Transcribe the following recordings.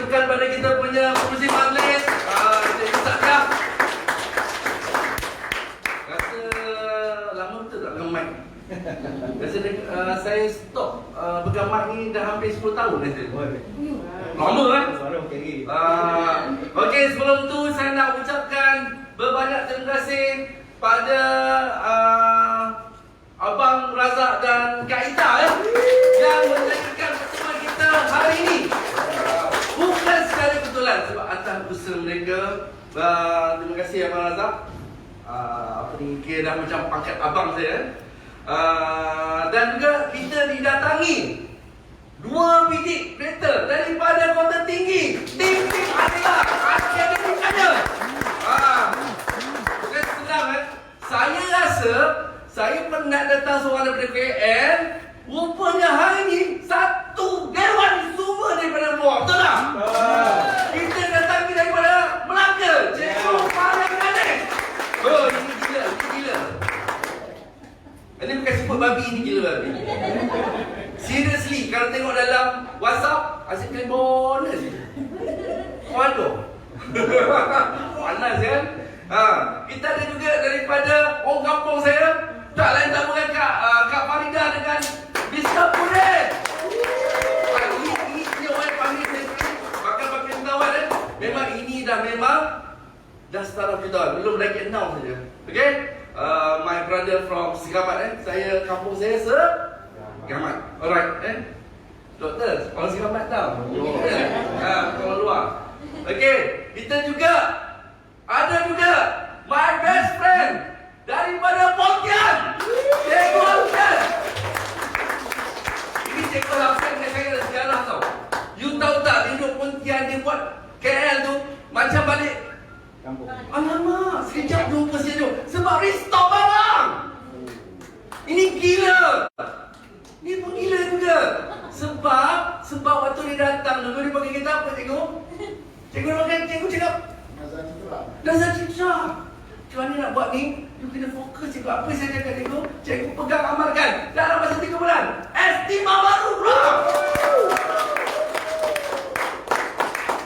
tunjukkan pada kita punya pengurusi majlis, Cikgu Satya. Rasa lama betul tak pegang mic? Rasa saya stop pegang mic ni dah hampir 10 tahun rasa. Lama kan? Okey, sebelum tu saya nak ucapkan berbanyak terima kasih pada Abang Razak dan Kak Ita yang menjadikan pertemuan kita hari ini. Bukan secara kebetulan sebab atas usaha mereka. Terima kasih Abang Razak. Kira dah macam pangkat abang saya. Dan juga kita didatangi 2 bidik kereta daripada Kota Tinggi. Tim-tim adalah akademik ada. Bukan senang kan? Saya rasa saya pernah datang seorang daripada KL. Rupanya hari ni satu dewan semua daripada luar. Betul tak? Kita datang daripada Melaka. Cikgu paling manis. Oh, ini gila, ini gila. Ini bukan sebut babi, ini gila babi. Seriously, kalau tengok dalam WhatsApp, asyik kali bonus je. Waduh. Panas kan? Kita ada juga daripada orang kampung saya. Tak lain tak bukan Kak Farida dengan Mr. Pudet. Ini orang panggil saya bakal kawan kan. Memang ini dah start of kita. Belum lagi announce saja. Okay? My brother from Sikamat Saya kampung saya Gamat. Alright Doktor, orang Sikamat tau. Orang luar. Okay, kita juga ada juga my best friend daripada Pontian, Cikgu Hamzan. Ini Cikgu Hamzan dengan saya ada sejarah tau. You tahu tak, dia duduk Pontian, dia buat KL tu macam balik kampung. Alamak, sekejap jumpa sekejap. Sebab restock barang. Ini gila. Ini pun gila juga. Sebab waktu dia datang dulu, dia panggil kita apa cikgu? Cikgu cakap Nazar Citra. Macam mana nak buat ni? You kena fokus cikgu. Apa saya cakap cikgu? Cikgu pegang amalkan dalam masa 3 bulan. Estima baru bro.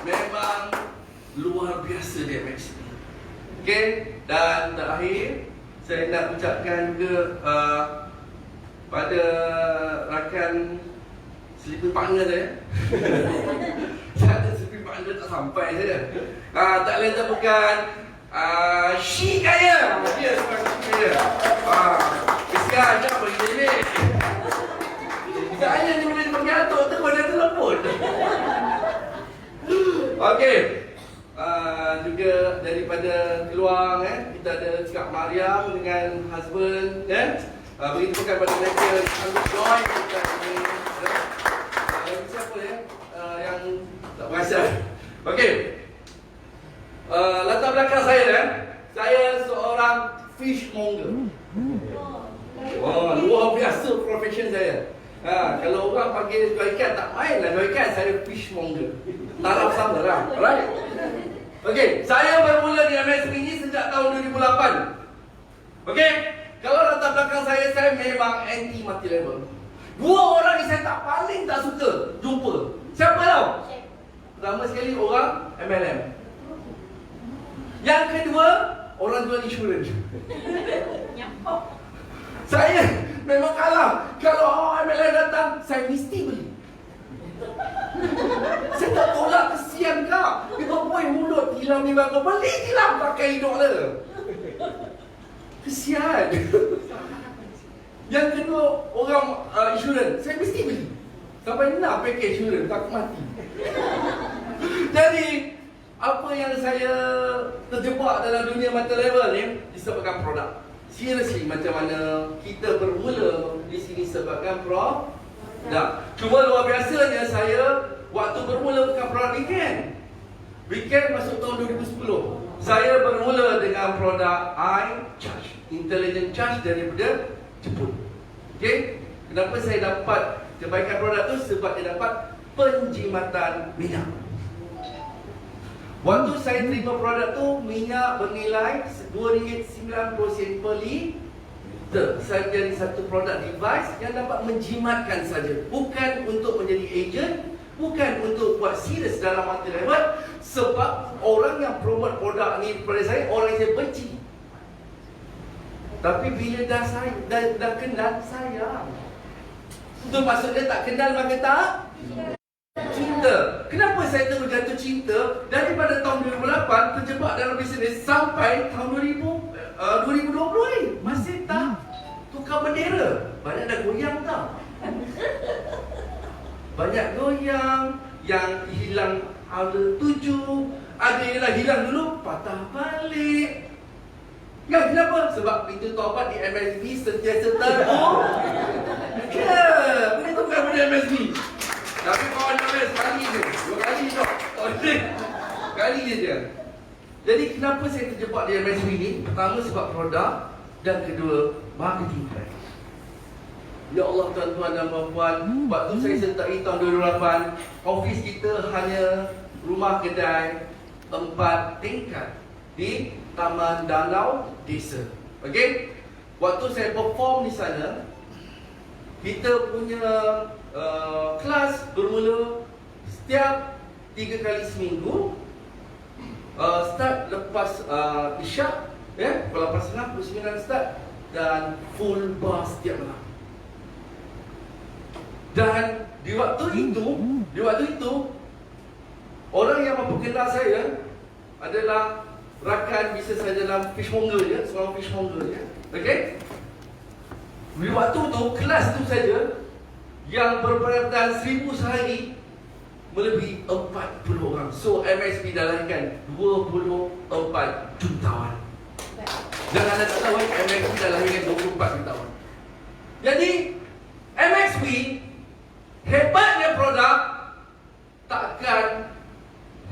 Memang luar biasa dia match ni. Okay? Dan terakhir saya nak ucapkan juga pada rakan sleeping partner saya. Saya ada sleeping partner tak sampai saja. Tak lain tak bukan Shi Kaya. Dia seorang Shi Kaya. Sekarang ajak bagi dia. Saya ni boleh panggil atuk tu dia telefon. Okey. Juga daripada keluar kita ada Cik Mariam dengan husband beri tepukan pada mereka ambil join kita ni. Siapa yang tak perasan. Okey. Latar belakang saya seorang fishmonger. Luar biasa profession saya. Kalau orang panggil jual ikan, tak main lah jual ikan, saya fishmonger. Taraf sama lah. Alright. Okey, saya bermula di MSP ini sejak tahun 2008. Okey, kalau latar belakang saya memang anti multi level. 2 orang ni saya paling tak suka jumpa. Siapa tahu? Pertama sekali orang MLM. Yang kedua, orang jual insurans. Saya memang kalah. Kalau orang MLM datang, saya mesti beli. Saya tak tolak, kesian kak. Dia berpuai mulut, tilam ni bagus. Beli tilam pakai hidung dia. Kesian. Yang kedua, orang insurans. Saya mesti beli. Sampai nak pakai insurans, takut mati. Jadi, apa yang saya terjebak dalam dunia multi level ni disebabkan produk. Seriously, macam mana kita bermula di sini sebabkan produk. Cuma luar biasanya saya waktu bermula bukan produk weekend masuk tahun 2010. Saya bermula dengan produk iCharge, intelligent charge daripada Jepun. Okey, kenapa saya dapat kebaikan produk tu? Sebab dia dapat penjimatan minyak. Waktu saya terima produk tu, minyak bernilai RM2.90 per liter. Saya jadi satu produk device yang dapat menjimatkan saja, bukan untuk menjadi agent, Bukan untuk buat serius dalam mata lewat. Sebab orang yang promote produk ni pada saya, orang yang saya benci. Tapi bila dah kenal, sayang. Itu maksudnya tak kenal maka tak cinta. Kenapa saya terus jatuh cinta? Daripada tahun 2008 terjebak dalam bisnes sampai tahun 2020 ni masih tak tukar bendera. Banyak dah goyang tak? Banyak goyang. Yang hilang ada 7, ada yang dah hilang dulu, patah balik. Kan kenapa? Sebab pintu taubat di MSB sentiasa terbuka. Boleh tukar benda MSB. Tapi kawan namanya sekali je, 2 kali je. Kali je. Jadi kenapa saya terjebak di MSB ni? Pertama sebab produk, dan kedua marketing plan. Ya Allah tuan-tuan dan puan-puan, waktu saya sertai tahun 2008, office kita hanya rumah kedai 4 tingkat di Taman Danau Desa. Okey? Waktu saya perform di sana, kita punya kelas bermula setiap 3 kali seminggu. Start lepas isyak, pukul 8.30, pukul 9 start, dan full bar setiap malam. Dan di waktu itu orang yang memperkenal saya adalah rakan bisnes saya dalam fishmonger je, seorang fishmonger je. Okey? Di waktu tu, kelas tu saja yang berpendapatan 1,000 sehari melebihi 40 orang. So MSP dah lahirkan 24 jutawan. Dan anda tak tahu, MSP dah lahirkan 24 jutawan. Jadi MSP hebatnya produk takkan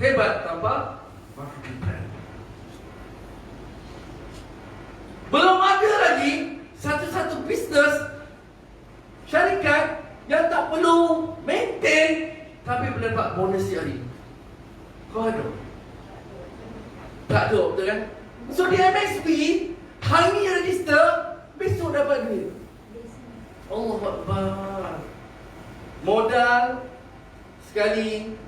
hebat tanpa marketing plan. Belum ada lagi satu-satu bisnes syarikat yang tak perlu maintain tapi boleh dapat bonus setiap hari. Kau ada? Tak ada, betul kan? So di MSP, hari ni register, besok dapat duit. Allah Akbar. Modal sekali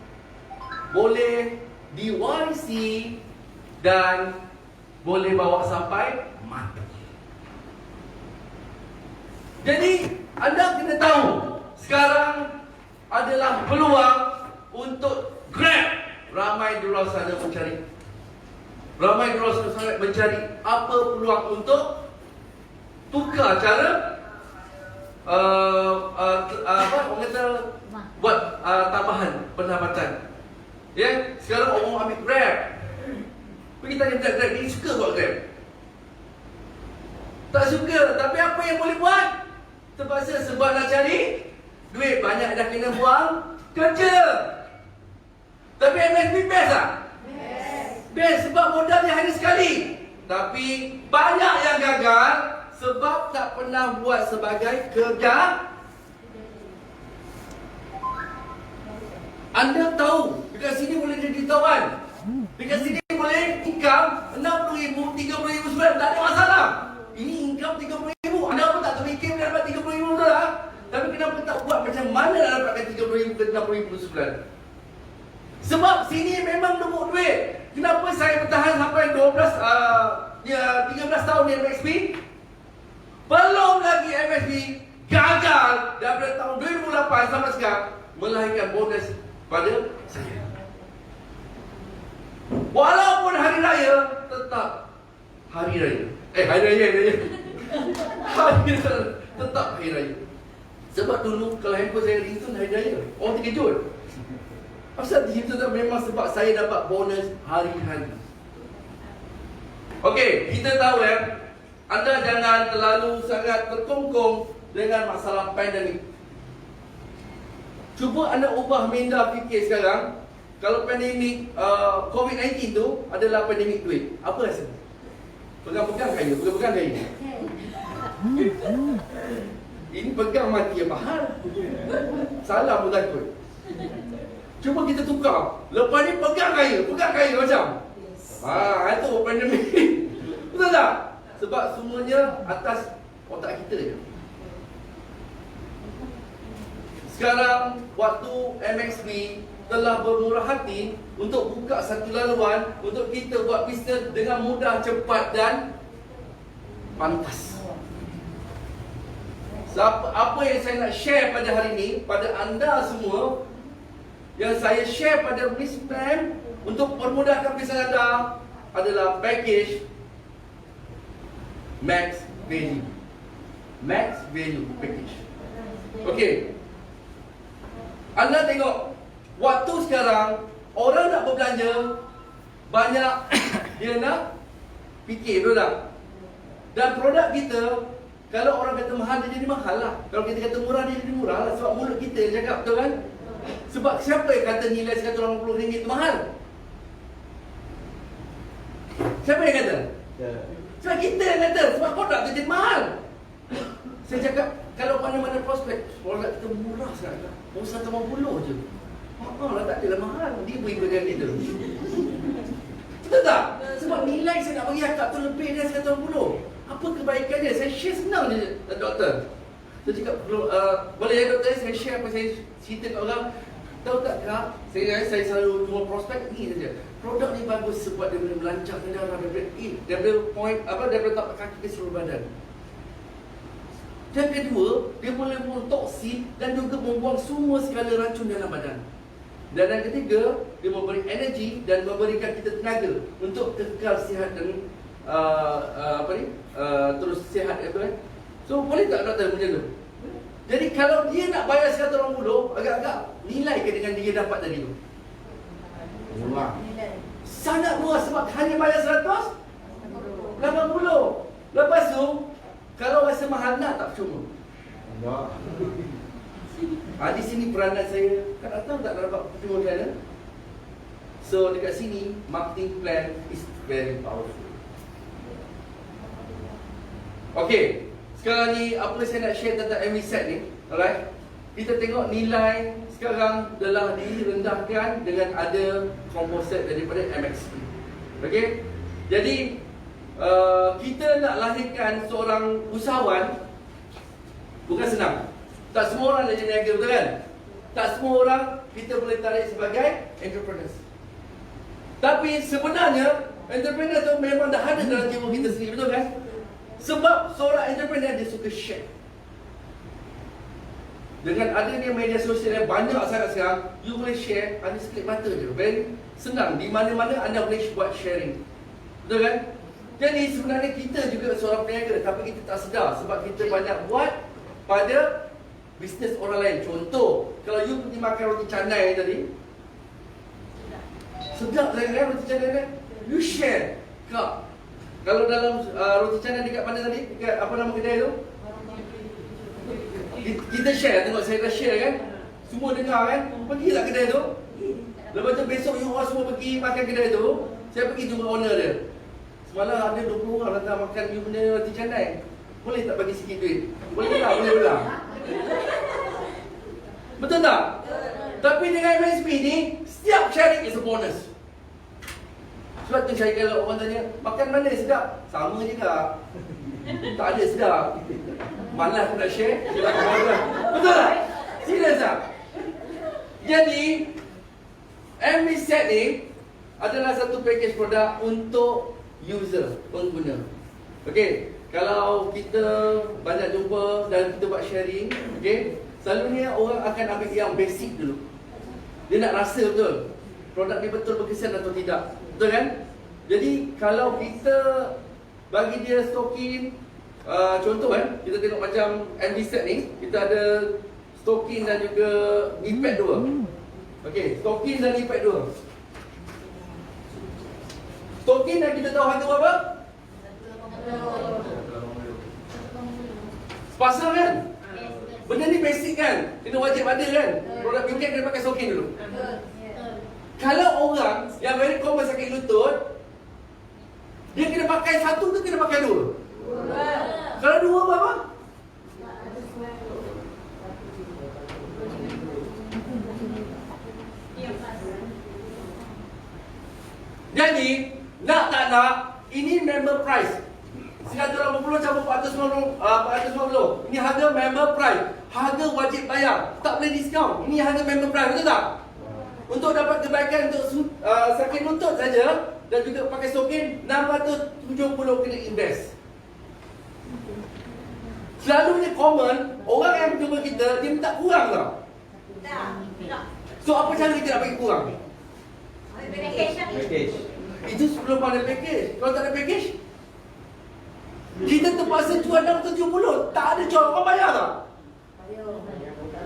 boleh DYC dan boleh bawa sampai mati. Jadi anda kena tahu sekarang adalah peluang untuk grab. Ramai di luar sana mencari. Ramai di luar sana mencari apa peluang untuk tukar cara orang kata buat tambahan pendapatan. Ya, sekarang orang ambil Grab. Pergi tanya Grab, dia suka buat Grab? Tak suka, tapi apa yang boleh buat? Terpaksa sebab nak cari duit, banyak dah kena buang kerja. Tapi MSP best tak? Best sebab modal dia hanya sekali. Tapi banyak yang gagal sebab tak pernah buat sebagai kerja. Anda tahu, dekat sini boleh jadi tawan. Dekat sini boleh income 60,000, 30,000 sebulan, tak ada masalah. Ini income 30,000. Anda pun tak terfikir boleh dapat 30,000 dolar. Tapi kenapa tak buat macam mana nak dapatkan 30,000 ke 60,000 sebulan? Sebab sini memang nemu duit. Kenapa saya bertahan sampai 13 tahun di MSP? Belum lagi MSP gagal daripada tahun 2008 sampai sekarang melahirkan bonus pada saya. Walaupun hari raya, tetap hari raya. Hari raya. Tetap hari raya. Sebab dulu kalau handphone saya ringtone hari raya, orang terkejut. Pasal itu tak memang sebab saya dapat bonus hari-hari. Okey, kita tahu anda jangan terlalu sangat terkongkong dengan masalah pandemik. Cuba anda ubah minda fikir sekarang. Kalau pandemik COVID-19 tu adalah pandemik duit, apa rasa? Pegang-pegang kaya, pegang-pegang kaya. Ini pegang mati yang mahal. Salah pun takut. Cuba kita tukar. Lepas ni pegang kaya macam. Itu pandemik. Betul tak? Sebab semuanya atas otak kita je. sekarang waktu MXB telah bermurah hati untuk buka satu laluan untuk kita buat bisnes dengan mudah, cepat dan pantas. Apa yang saya nak share pada hari ini pada anda semua, yang saya share pada Miss Plan untuk permudahkan bisnes anda adalah package Max Value. Max Value Package. Okey. Anda tengok, waktu sekarang orang nak berbelanja banyak dia nak fikir, betul tak? Dan produk kita, kalau orang kata mahal, dia jadi mahal lah. Kalau kita kata murah, dia jadi murah lah. Sebab mulut kita yang cakap, betul kan? Sebab siapa yang kata nilai RM180 itu mahal? Siapa yang kata? Sebab kita yang kata, sebab produk itu jadi mahal. Saya cakap, kalau mana-mana prospek, produk kita murah sangat. RM180 je. Lah tak adalah mahal. Dia berikan kita. Betul tak? Sebab nilai saya nak bagi akak tu lebih dari RM180. Apa kebaikannya? Saya share senang je, doktor. Saya cakap, boleh ya doktor, saya share apa saya cerita kat orang. Tahu tak kak, saya selalu jual prospek ni saja. Produk ni bagus sebab dia boleh melancarkan darah daripada point daripada tapak kaki ke seluruh badan. Yang kedua, dia boleh membuang toksin dan juga membuang semua segala racun dalam badan. Dan yang ketiga, dia memberi energi dan memberikan kita tenaga untuk kekal sihat dan terus sihat, kan? So boleh tak doktor macam tu? Jadi kalau dia nak bayar 180, agak-agak nilai ke dengan dia dapat tadi tu? Murah. Sangat murah sebab hanya bayar 180. Lepas tu, kalau rasa mahal nak tak cuma. Di sini peranan saya. Kan tahu tak dapat percuma kan? So dekat sini, marketing plan is very powerful. Okay, sekarang ni apa saya nak share tentang MVSET ni, alright? Kita tengok nilai sekarang telah direndahkan dengan ada komposit daripada MXP. Okay, jadi kita nak lahirkan seorang usahawan bukan senang. Tak semua orang nak jadi niaga, betul kan? Tak semua orang kita boleh tarik sebagai entrepreneurs. Tapi sebenarnya entrepreneur tu memang dah ada dalam jiwa kita sendiri, betul kan? Sebab seorang entrepreneur dia suka share. Dengan adanya media sosial yang banyak sangat sekarang, you boleh share, ada sekelip mata je. Very senang, di mana-mana anda boleh buat sharing. Betul kan? Jadi sebenarnya kita juga seorang peniaga, tapi kita tak sedar sebab kita banyak buat pada bisnes orang lain. Contoh, kalau you pergi makan roti canai tadi, sedap sangat kan roti canai kan? You share. Kak, kalau dalam roti canai dekat mana tadi? Dekat apa nama kedai tu? Kita share, tengok saya dah share kan? Semua dengar kan? Pergilah kedai tu. Lepas tu besok you orang semua pergi makan kedai tu. Saya pergi jumpa owner dia. Semalam ada 20 orang datang makan you punya roti canai. Boleh tak bagi sikit duit? Boleh tak? Boleh belah. Betul tak? Tapi dengan MSP ni, setiap sharing is a bonus. Sebab tu saya kalau orang tanya, makan mana sedap? Sama je kak. Tak ada sedap. Malas aku nak share, dia tak makan. Betul tak? Serius tak? Jadi, MVSET ni adalah satu package produk untuk user, pengguna. Okey, kalau kita banyak jumpa dan kita buat sharing, okey, selalunya orang akan ambil yang basic dulu. Dia nak rasa betul produk ni betul berkesan atau tidak. Betul kan? Jadi kalau kita bagi dia stokin, contoh kan, kita tengok macam MVSET ni, kita ada stokin dan juga iPad 2. Okey, stokin dan iPad 2. Stokin dan kita tahu harga berapa? Sepasang kan? Benda ni basic kan? Kena wajib ada kan? Produk bingkai kena pakai stokin dulu. Kalau orang yang very common sakit lutut, dia kena pakai satu ke kena pakai dua? Kalau dua berapa? Jadi, nak tak nak, ini member price. 180 campur 450. Ini harga member price. harga wajib bayar, tak boleh diskaun. Ini harga member price, betul tak? Untuk dapat kebaikan untuk sakit lutut saja dan juga pakai stokin, 670 kena invest. Selalunya common, orang yang jumpa kita, dia minta kurang tau. Tak. So apa cara kita nak bagi kurang? Package. Itu sebelum ada package. Kalau tak ada package, kita terpaksa jual 670. Tak ada jual, orang bayar tak?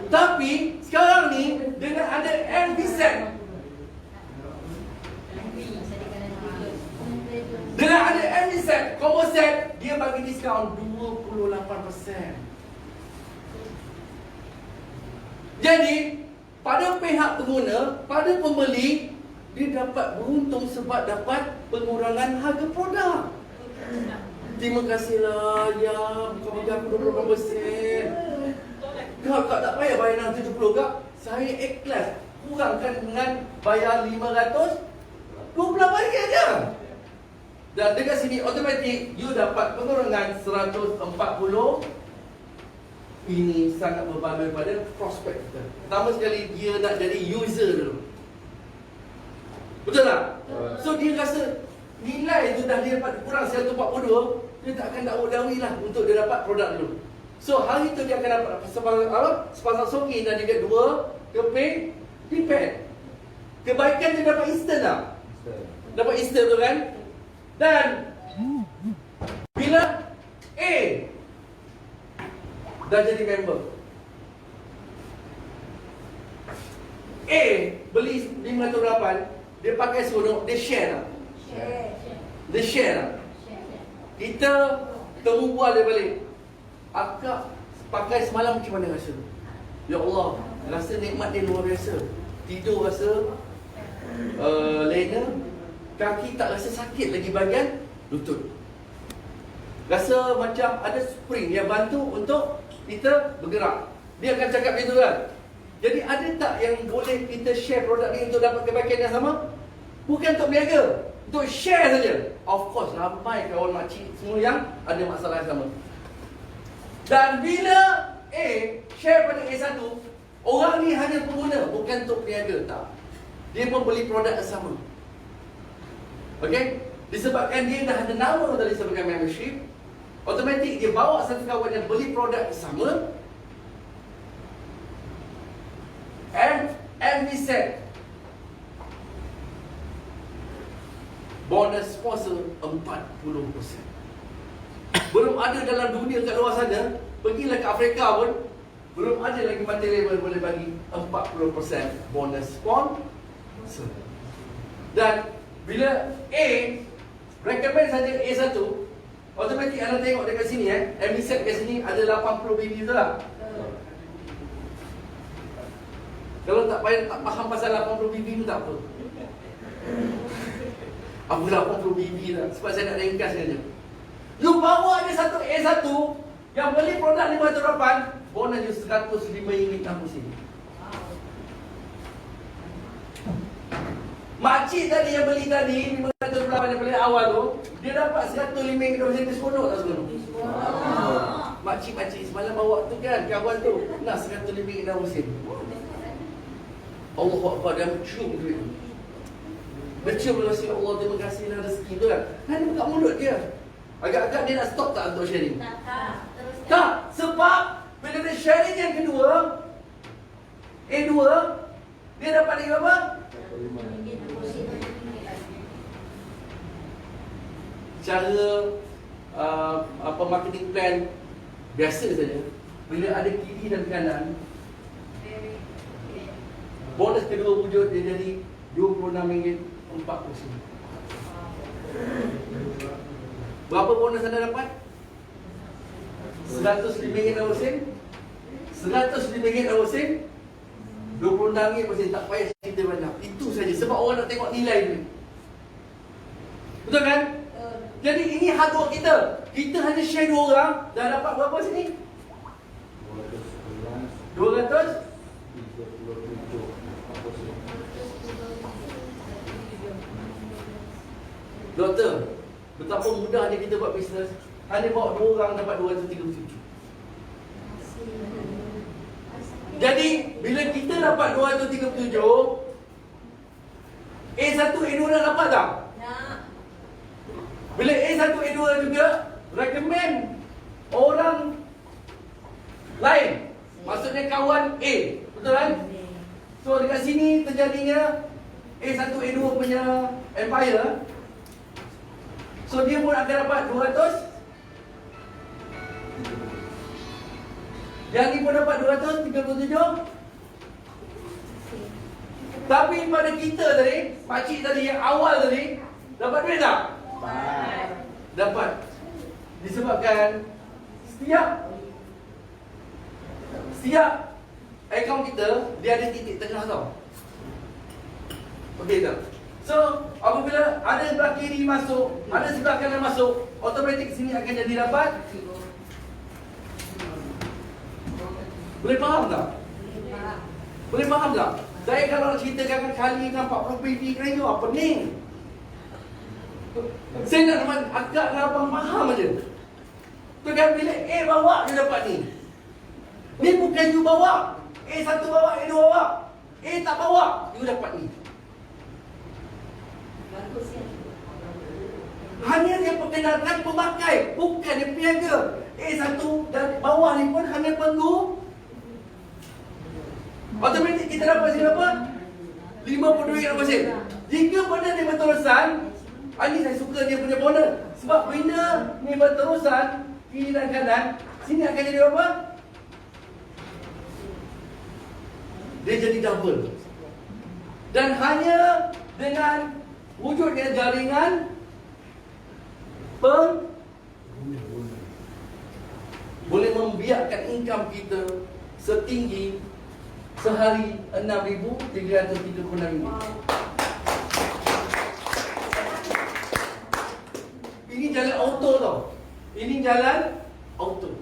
Tapi sekarang ni dengan ada MV set, dengan ada MV set, combo set, dia bagi diskaun 28%. Jadi pada pihak pengguna, pada pembeli, dia dapat beruntung sebab dapat pengurangan harga produk. Terima kasihlah, ya, kau bagi aku 28%. Kak tak payah bayar 670 kak. Saya ikhlas kurangkan dengan bayar 500, 28 ringgit aja. Dan dekat sini automatik you dapat pengurangan 140. Ini sangat berbaloi pada prospek kita. Pertama sekali dia nak jadi user dulu. Betul tak? So dia rasa nilai tu dah dia dapat kurang 142, dia tak akan dakwa-dakwi lah untuk dia dapat produk dulu. So hari tu dia akan dapat sepasang sokin dan juga 2 keping pipet. Kebaikan dia dapat instant tak? Dapat instant tu kan? Dan bila A dah jadi member, A beli 508, dia pakai seronok, dia share tak? Dia share tak? Kita temu bual dia balik. Akak pakai semalam macam mana rasa? Ya Allah, rasa nikmat dia luar biasa. Tidur rasa lena, kaki tak rasa sakit lagi bahagian lutut. Rasa macam ada spring yang bantu untuk kita bergerak. Dia akan cakap macam tu kan. Jadi ada tak yang boleh kita share produk ni untuk dapat kebaikan yang sama? Bukan untuk berniaga, untuk share saja. Of course, ramai kawan makcik semua yang ada masalah yang sama. Dan bila A share pada A1, orang ni hanya pengguna, bukan untuk peniaga, tak. Dia membeli produk yang sama. Okey? Disebabkan dia dah ada nama tadi sebagai membership, automatik dia bawa satu kawan yang beli produk yang sama. MV set bonus sponsor 40%. Belum ada dalam dunia kat luar sana. Pergilah ke Afrika pun belum ada lagi mati label boleh bagi 40% bonus sponsor. Dan bila A recommend saja A1, automatik anda tengok dekat sini MV set kat sini ada 80 BB tu lah. Kalau tak faham pasal 80 BB tu tak apa. Aku 80 BB lah, sebab saya nak ringkas saja. You bawa ada satu A1 yang beli produk 508, bonus you RM105.60. Makcik tadi yang beli tadi 508 yang beli awal tu, dia dapat RM105.60 diskonon tak sekolah? Makcik-makcik semalam bawa tu kan, kawan tu nak RM105.60. Allah Akbar, dia mencium duit tu. Mencium rasa, Allah terima kasihlah rezeki tu kan. Dan dia buka mulut dia. Agak-agak dia nak stop tak untuk sharing? Tak, sebab bila dia sharing yang kedua, A2, dia dapat lagi berapa? Cara marketing plan biasa saja. Bila ada kiri dan kanan, bonus kedua wujud dia jadi RM26.40. Berapa bonus anda dapat? RM105.60. RM105.60. RM26 tak payah cerita banyak. Itu saja sebab orang nak tengok nilai duit. Betul kan? Jadi ini hard work kita. Kita hanya share 2 orang, dah dapat berapa sini? 200. Doktor, betapa mudahnya kita buat bisnes. Hanya bawa 2 orang dapat 237. Jadi bila kita dapat 237, A1, A2 dah dapat tak? Nak. Bila A1, A2 juga recommend orang lain. Maksudnya kawan A. Betul kan? So dekat sini terjadinya A1, A2 punya empire. So dia pun akan dapat 200. Yang ni pun dapat 237. Tapi pada kita tadi, pakcik tadi yang awal tadi, dapat duit tak? Dapat. Disebabkan setiap akaun kita, dia ada titik tengah tau. Okey tak? So, apabila ada sebelah kiri masuk, ada sebelah kanan masuk, automatik sini akan jadi dapat. Boleh faham tak? Boleh faham tak? Saya kalau nak ceritakan kali dengan 40 PD kerja, apa ni? Saya nak teman akak dengan abang faham aja. Tu kan bila A bawa, dia dapat ni. Ni bukan you bawa. A1 bawa, A2 bawa. A tak bawa, you dapat ni. Hanya dia perkenalkan pemakai, bukan dia peniaga. A1 dan bawah ni pun hanya pengguna. Automatik kita dapat sini berapa? 52 sen. Jika benda ni berterusan, ini saya suka dia punya bonus. Sebab benda ni berterusan, kiri dan kanan, sini akan jadi berapa? Dia jadi double. Dan hanya dengan wujudnya jaringan boleh membiarkan income kita setinggi sehari RM6,336. Ini jalan auto tau. Ini jalan auto.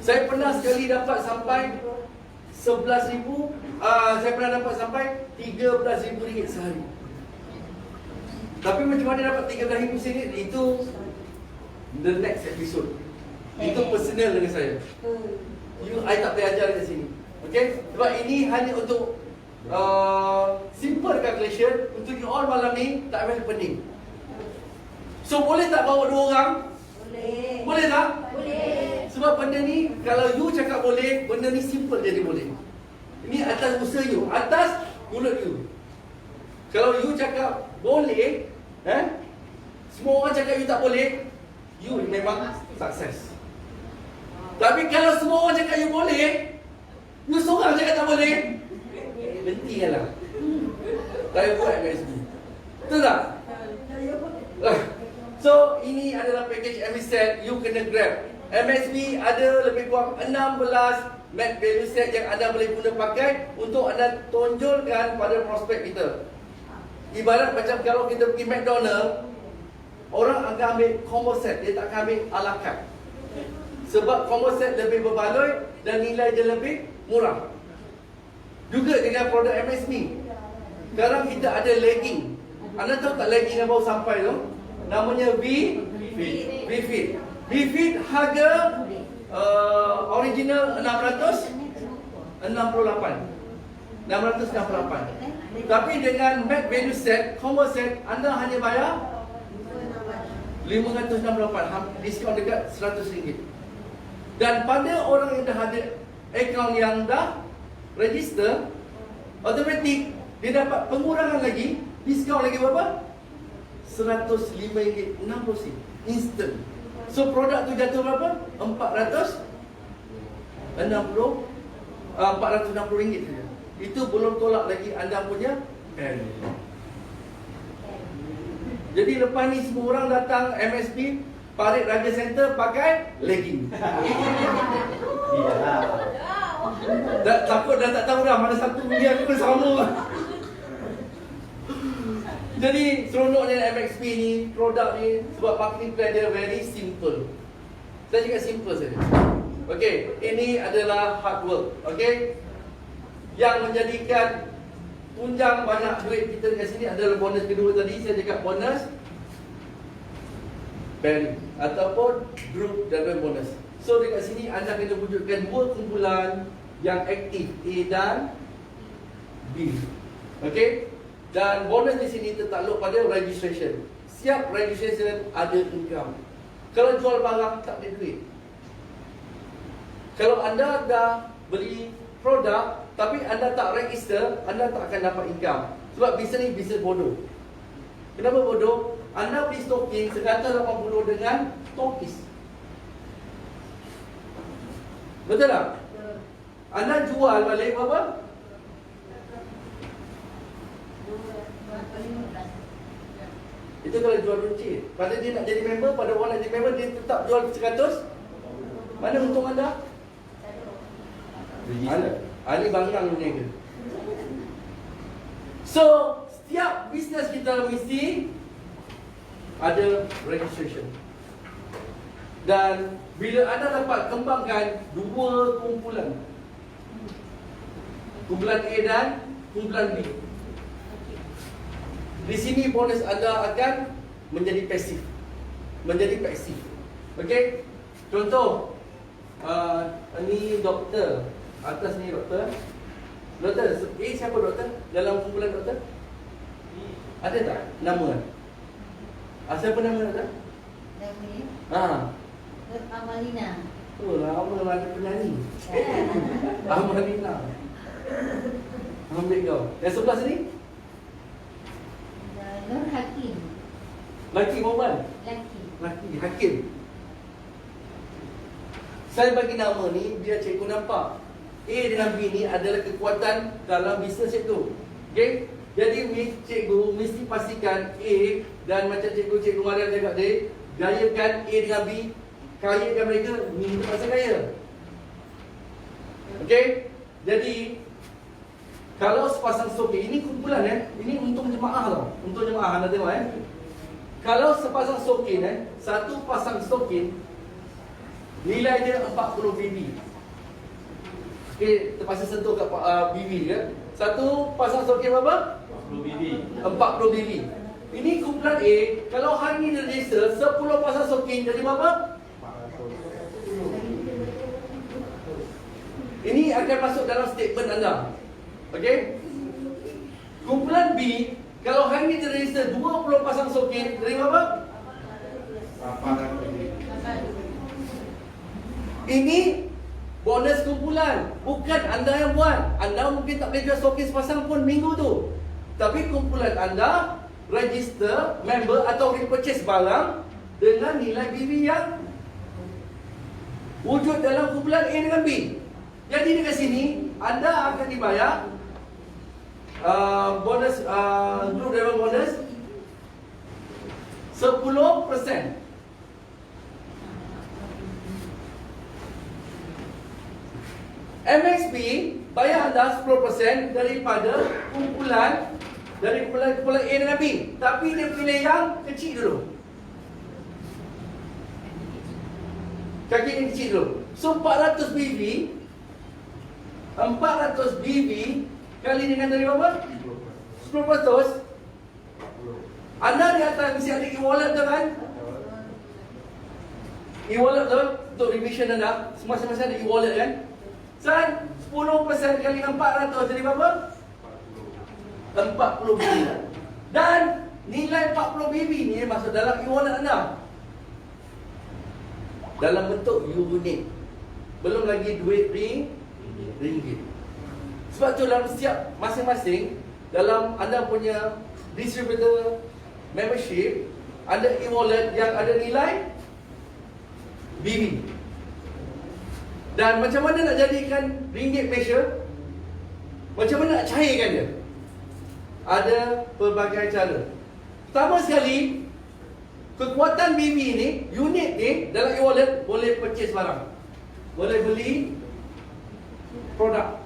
Saya pernah sekali dapat sampai 11,000, saya pernah dapat sampai RM13,000 sehari. Tapi macam mana dapat RM13,000 sehari? Itu the next episode. Itu personal dengan saya. I tak boleh ajar dekat sini. Okay? Sebab ini hanya untuk simple calculation. Untuk you all malam ni tak payah pening. So boleh tak bawa 2 orang? Boleh. Boleh tak? Boleh. Sebab benda ni, kalau you cakap boleh, benda ni simple jadi boleh. Ini atas usaha you, atas mulut you. Kalau you cakap boleh, semua orang cakap you tak boleh, you memang sukses. Tapi kalau semua orang cakap you boleh, you seorang cakap tak boleh, hentikanlah. Saya buat MSB. Betul tak? So, ini adalah package MSB set, you kena grab. MSB ada lebih kurang 16 Mac value set yang anda boleh guna pakai untuk anda tonjolkan pada prospek kita. Ibarat macam kalau kita pergi McDonald, orang akan ambil combo set, dia tak akan ambil a la carte. Sebab combo set lebih berbaloi dan nilai dia lebih murah. Juga dengan produk MSB. Sekarang kita ada legging. Anda tahu tak legging yang baru sampai tu? Namanya V-Fit. V-Fit harga original 668. Tapi dengan Mac value set, combo set, anda hanya bayar 568, diskaun dekat RM100. Dan pada orang yang dah ada akaun yang dah register, automatik dia dapat pengurangan lagi, diskaun lagi berapa? RM105.60 instant. So produk tu jatuh berapa? RM460 saja. Itu belum tolak lagi anda punya value. Jadi lepas ni semua orang datang MSP Parit Raja Center pakai legging. Takut dah tak tahu dah mana satu dia aku sama. Jadi seronoknya MXP ni, produk ni, sebab marketing plan dia very simple. Saya cakap simple saja. Okey, ini adalah hard work. Okey, yang menjadikan tunjang banyak duit kita dekat sini adalah bonus kedua tadi. Saya cakap bonus value ataupun group driven bonus. So dekat sini anda kena wujudkan 2 kumpulan yang aktif, A dan B. Okey? Dan bonus di sini tertakluk pada registration. Siap registration ada income. Kalau jual barang tak ada duit. Kalau anda dah beli produk tapi anda tak register, anda tak akan dapat income. Sebab bisnes ni bisnes bodoh. Kenapa bodoh? Anda beli stocking 180 dengan stokis. Betul tak? Anda jual balik berapa? Itu kalau jual runcit. Pada dia nak jadi member, pada orang nak jadi member, dia tetap jual 100. Mana untung anda? Ali bangang punya ke? So, setiap bisnes kita mesti ada registration. Dan bila anda dapat kembangkan dua kumpulan, kumpulan A dan kumpulan B, di sini bonus anda akan menjadi pasif. Menjadi pasif. Okey? Contoh, ni doktor. Atas ni doktor. Doktor, siapa doktor? Dalam kumpulan doktor? Ada tak nama? Siapa nama doktor? Nama Amalina. Oh, lama lagi penyanyi. Amalina. Ambil kau. Yang sebelah sini? Nur Hakim. Laki perempuan? Laki, Hakim. Saya bagi nama ni biar cikgu nampak A dengan B ni adalah kekuatan dalam bisnes itu. Okey? Jadi cikgu mesti pastikan A dan macam cikgu Mariam cakap dia, gayakan A dengan B, kayakan mereka, ni pasal kaya. Okey? Jadi kalau sepasang stokin, ini kumpulan ini untung jemaah tau. Untung jemaah anda tengok Kalau sepasang stokin satu pasang stokin nilai dia 40 BB. Okey, terpaksa sentuh kat BB ke. Satu pasang stokin berapa? 40 BB. 40 BB. Ini kumpulan A, kalau hari ni dia register 10 pasang stokin jadi berapa? 400. Ini akan masuk dalam statement anda. Okey? Kumpulan B, kalau hari ni dia register 20 pasang stokin jadi berapa? 800. Ini bonus kumpulan, bukan anda yang buat. Anda mungkin tak boleh jual stokin sepasang pun minggu tu. Tapi kumpulan anda register member atau repurchase barang dengan nilai BB yang wujud dalam kumpulan A dengan B. Jadi dekat sini anda akan dibayar bonus, group level bonus 10%. MXP bayar anda 10% daripada kumpulan A dengan B. Tapi dia pilih yang kecil dulu. Kaki yang kecil dulu. So 400 BB kali dengan dari berapa? 10%. Anda di atas mesti ada e-wallet tu kan? E-wallet tu untuk revision anda. Semasa ada e-wallet kan? San 10% kali dengan 400 jadi berapa? 40 BB. Dan nilai 40 BB ni masuk dalam e-wallet anda dalam bentuk unit. Belum lagi duit ringgit. Sebab tu dalam setiap masing-masing dalam anda punya distributor membership ada e-wallet yang ada nilai BB. Dan macam mana nak jadikan ringgit Malaysia? Macam mana nak cairkan dia? Ada pelbagai cara. Pertama sekali, kekuatan BB ni, unit ni dalam e-wallet boleh purchase barang. Boleh beli produk.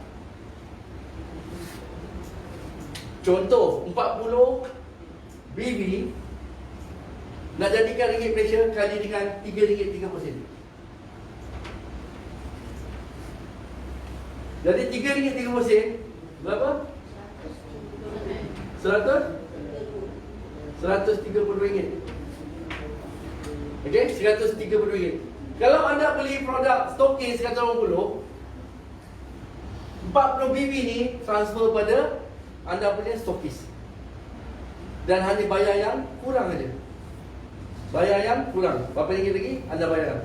Contoh 40 BB nak jadikan ringgit Malaysia kali dengan RM3.30. Jadi RM3.30 berapa? 130 ringgit. Okey, 130 ringgit. Kalau anda beli produk stocking 180, 40 BB ni transfer pada anda punya stokis. Dan hanya bayar yang kurang saja. Bayar yang kurang. Berapa ringgit lagi anda bayar.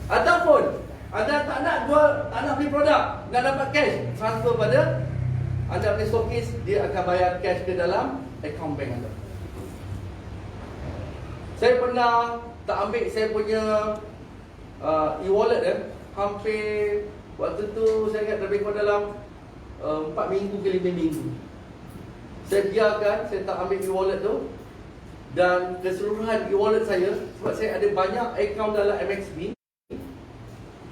Ataupun anda tak nak jual, tak nak beli produk, nak dapat cash, transfer pada anda punya stokis, dia akan bayar cash ke dalam akaun bank anda. Saya pernah tak ambil saya punya e-wallet hampir waktu tu saya ingat lebih kurang dalam 4 minggu ke 5 minggu. Saya biarkan, saya tak ambil e-wallet tu. Dan keseluruhan e-wallet saya, sebab saya ada banyak akaun dalam MXB,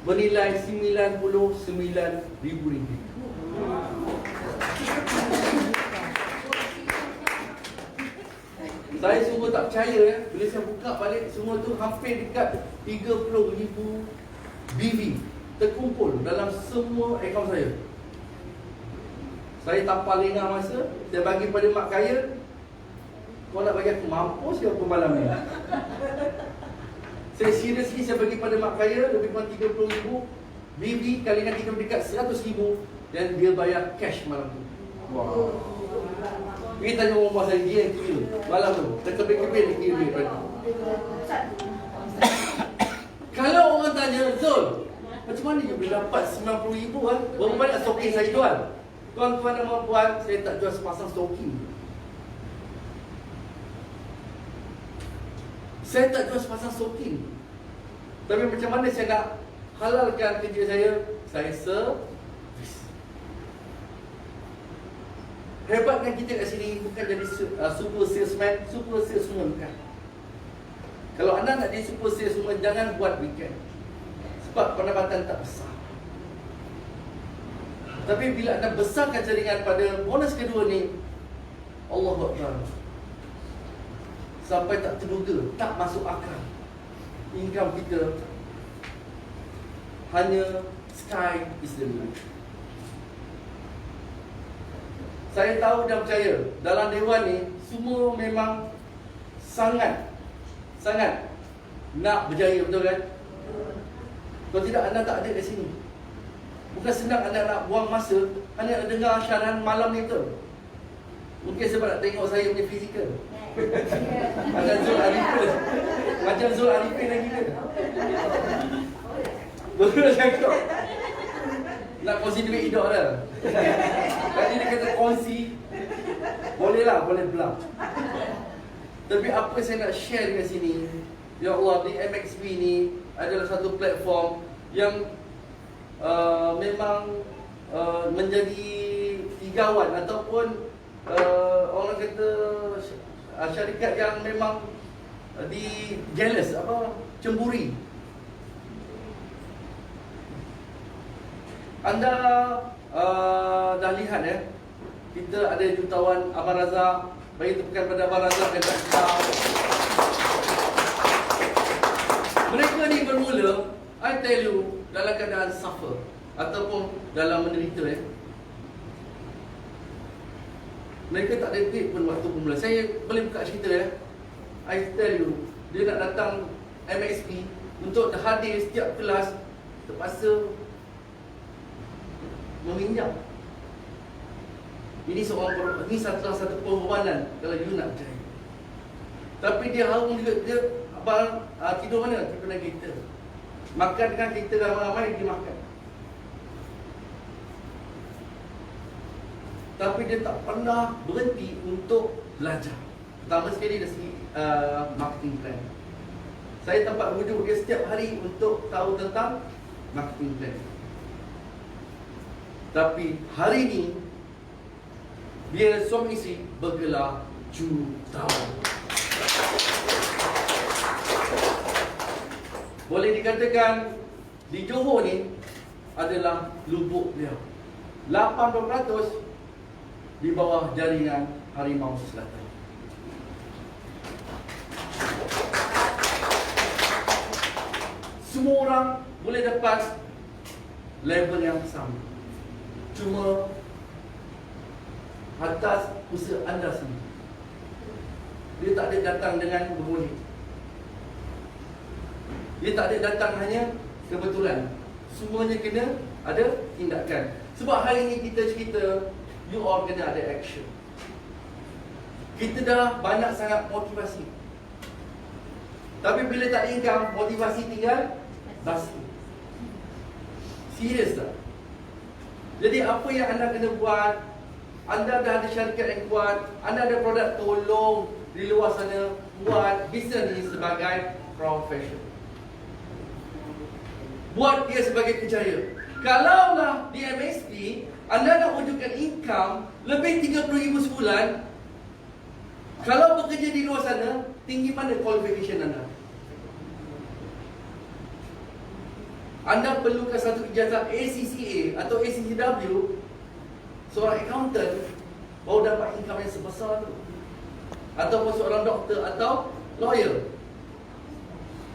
bernilai RM99,000. Saya sungguh tak percaya bila saya buka balik semua tu hampir dekat 30,000 BV terkumpul dalam semua akaun saya. Saya tanpa lengah masa, saya bagi pada mak kaya. Kau nak bagi aku mampus ke apa malam ni? Saya seriously saya bagi pada mak kaya lebih kurang 30,000 BV kali dengan 3 dekat 100,000 dan dia bayar cash malam tu. Wow. Pergi tanya orang bos saya, dia yang kira malam tu. Terkebir-kebir dia kira duit. Kalau orang tanya, Zul, macam mana you boleh dapat 90,000 kan? Berapa banyak stocking saya jual? Tuan-tuan dan puan, saya tak jual sepasang stocking. Saya tak jual sepasang stocking. Tapi macam mana saya nak halalkan kerja saya? Saya servis. Hebatnya kita kat sini bukan jadi super salesman, super saleswoman bukan. Kalau anda nak jadi super saleswoman, jangan buat weekend. Sebab pendapatan tak besar. Tapi bila anda besarkan jaringan pada bonus kedua ni, Allahu Akbar, sampai tak terduga, tak masuk akal. Income kita hanya sky is the limit. Saya tahu dan percaya dalam dewan ni semua memang sangat nak berjaya, betul kan? Kalau tidak anda tak ada di sini. Bukan senang anda nak buang masa hanya nak dengar syarahan malam ni tu. Mungkin sebab nak tengok saya punya fizikal. Macam Zul Arifin. Macam Zul Arifin lagi ke? Betul cakap. Nak kongsi duit hidup dah. Tadi dia kata kongsi. Boleh lah, boleh belah. Tapi apa saya nak share dengan sini, ya Allah, di MXB ni adalah satu platform yang memang menjadi tigawan ataupun orang kata syarikat yang memang di jealous, cemburi. Anda dah lihat kita ada jutawan Abang Razak. Bagi tepukan pada Abang Razak dan tak tahu. Mereka ni bermula, I tell you, dalam keadaan suffer ataupun dalam menderita. Mereka tak ada duit pun waktu bermula. Saya boleh buka cerita I tell you, dia nak datang MXP untuk hadir setiap kelas, terpaksa meminjam. Ini satu pengorbanan kalau you nak berjaya. Tapi dia harum juga. Dia abang tidur mana? Tidur dengan kita. Makan dengan kita ramai-ramai, dia makan. Tapi dia tak pernah berhenti untuk belajar. Pertama sekali dari segi marketing plan. Saya tempat rujuk dia setiap hari untuk tahu tentang marketing plan. Tapi hari ini dia suami isteri bergelar jutawan. Boleh dikatakan di Johor ni adalah lubuk dia. 80% di bawah jaringan Harimau Selatan. Semua orang boleh dapat level yang sama. Cuma atas usaha anda sendiri. Dia tak ada datang dengan berboleh. Dia tak ada datang hanya kebetulan. Semuanya kena ada tindakan. Sebab hari ni kita cerita, you all kena ada action. Kita dah banyak sangat motivasi, tapi bila tak ada income, motivasi tinggal basi. Serius tak? Jadi apa yang anda kena buat, anda dah ada syarikat yang kuat, anda ada produk, tolong di luar sana buat bisnes ini sebagai profession. Buat dia sebagai kerjaya. Kalaulah di MSP anda nak wujudkan income lebih 30,000 sebulan, kalau bekerja di luar sana, tinggi mana qualification anda? Anda perlukan satu ijazah ACCA atau ACCW. Seorang accountant baru dapat income yang sebesar tu, ataupun seorang doktor atau lawyer.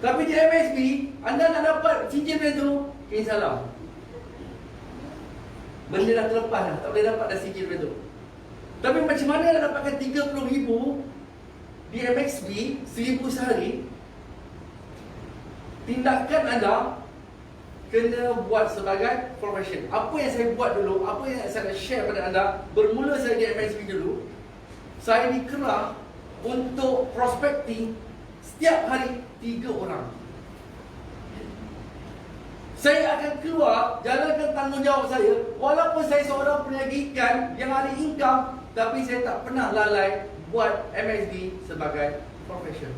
Tapi di MSP, anda nak dapat cincin macam tu, salam. Benda dah terlepas dah, tak boleh dapat dah cincin macam tu. Tapi macam mana nak dapatkan 30,000 di MSP, 1,000 sehari? Tindakan anda kena buat sebagai profession. Apa yang saya buat dulu, apa yang saya nak share pada anda, bermula saya di MSP dulu, saya dikerah untuk prospecting setiap hari 3 orang. Saya akan keluar jalankan tanggungjawab saya, walaupun saya seorang peniaga ikan yang ada income, tapi saya tak pernah lalai buat MSP sebagai profession.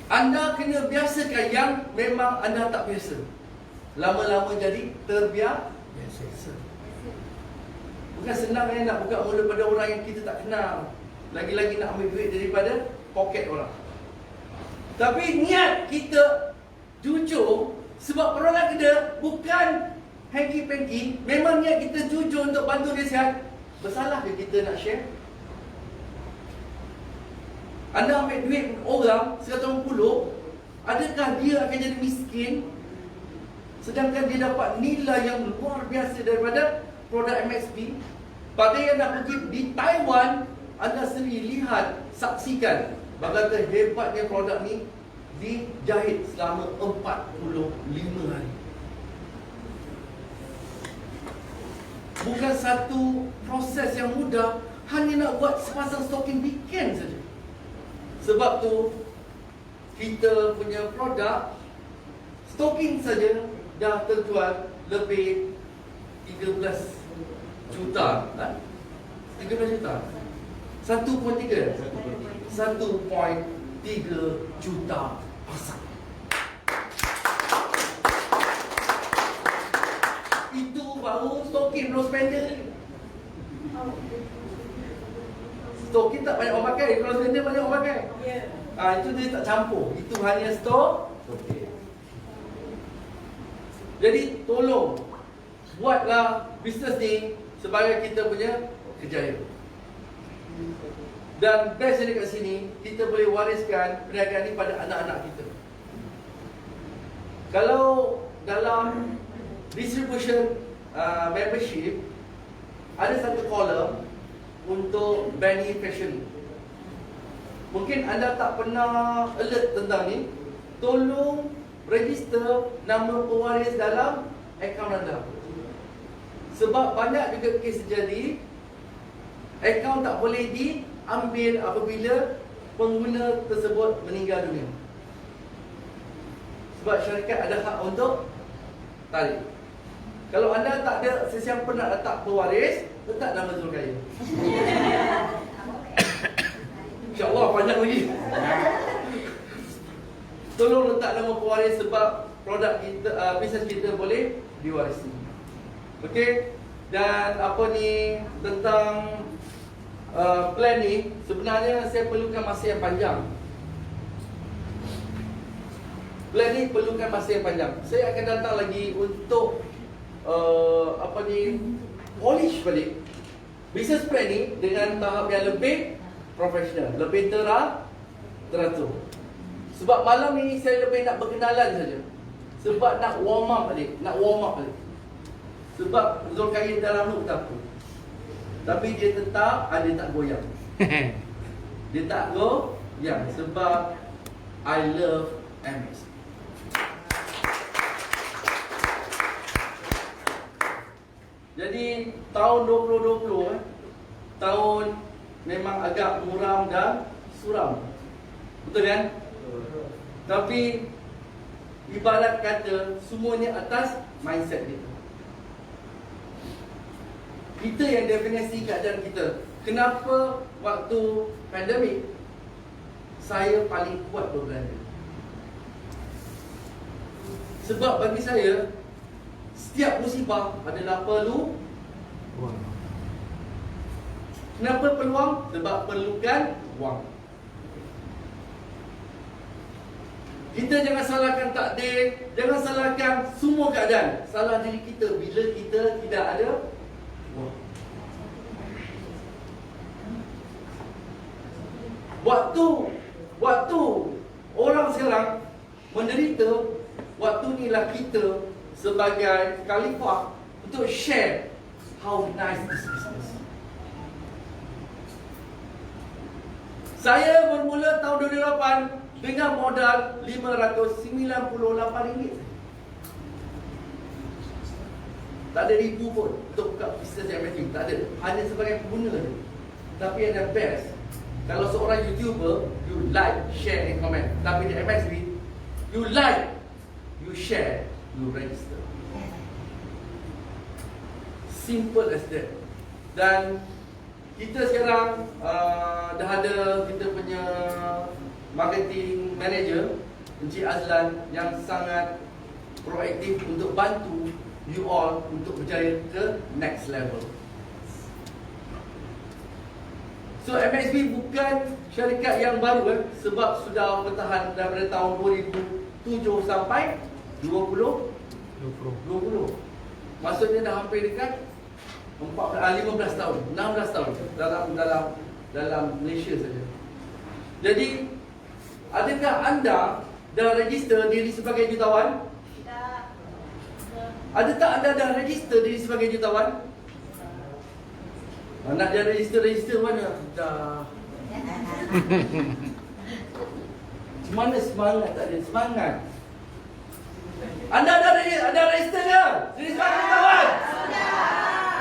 Anda kena biasakan yang memang anda tak biasa. Lama-lama jadi terbiasa. Bukan senang nak buka mulut pada orang yang kita tak kenal. Lagi-lagi nak ambil duit daripada poket orang. Tapi niat kita jujur, sebab produk kita bukan hanky-panky. Memang niat kita jujur untuk bantu dia sihat. Bersalah ke kita nak share? Anda ambil duit orang 150, adakah dia akan jadi miskin? Sedangkan dia dapat nilai yang luar biasa daripada produk MSP. Pada yang nak pergi di Taiwan, anda sendiri lihat, saksikan bagaimana hebatnya produk ni dijahit selama 45 hari. Bukan satu proses yang mudah, hanya nak buat sepasang stocking weekend saja. Sebab tu kita punya produk stocking saja dah terjual lebih 13 juta. 13 juta. 1.3 juta pasang. Itu baru stocking, belum spender. Stok kita banyak orang pakai, kalau spender banyak orang pakai. Itu dia tak campur. Itu hanya stok. Jadi tolong buatlah bisnes ni sebagai kita punya kerjaya. Dan best dekat sini, kita boleh wariskan perniagaan ni pada anak-anak kita. Kalau dalam distribution membership, ada satu column untuk Benny Fashion. Mungkin anda tak pernah alert tentang ni. Tolong register nama pewaris dalam akaun anda. Sebab banyak juga kes terjadi, akaun tak boleh diambil apabila pengguna tersebut meninggal dunia. Sebab syarikat ada hak untuk tarik. Kalau anda tak ada sesiapa nak letak pewaris, letak nama Zulkhair. InsyaAllah panjang lagi. Tolong letak nama pewaris sebab produk kita, bisnes kita boleh diwarisi. Okey. Dan apa ni tentang plan ni, sebenarnya saya perlukan masa yang panjang. Plan ni perlukan masa yang panjang. Saya akan datang lagi untuk polish balik business plan ni dengan tahap yang lebih profesional, lebih teratur. Sebab malam ni saya lebih nak berkenalan saja. Sebab nak warm up balik. Sebab Zulkhair dalam tu tak apa. Tapi dia tetap ada tak goyang. Dia tak goyang sebab I love MS. Jadi tahun 2020 tahun memang agak muram dan suram. Betul kan? Tapi ibarat kata semuanya atas mindset kita. Kita yang definisi keadaan kita. Kenapa waktu pandemik saya paling kuat berberanda? Sebab bagi saya setiap musibah adalah peluang. Kenapa peluang? Sebab perlukan wang. Kita jangan salahkan takdir, jangan salahkan semua keadaan. Salah diri kita bila kita tidak ada wang. Waktu orang sekarang menderita, waktu inilah kita sebagai khalifah untuk share how nice this business. Saya bermula tahun 2008 dengan modal RM598. Tak ada ribu pun untuk buka bisnes MSB. Tak ada. Hanya sebagai pengguna je. Tapi yang the best, kalau seorang YouTuber, you like, share and comment. Tapi di MSB, you like, you share, you register. Simple as that. Dan kita sekarang dah ada kita punya marketing manager Encik Azlan yang sangat proaktif untuk bantu you all untuk berjaya ke next level. So MSB bukan syarikat yang baru sebab sudah bertahan daripada tahun 2007 sampai 2020. Maksudnya dah hampir dekat 15 tahun, 16 tahun dalam Malaysia saja. Jadi, adakah anda dah register diri sebagai jutawan? Tidak. Adakah anda dah register diri sebagai jutawan? Nak dia register mana? Dah. Mana semangat tak ada? Semangat. Anda ada register ke? Diri sebagai jutawan?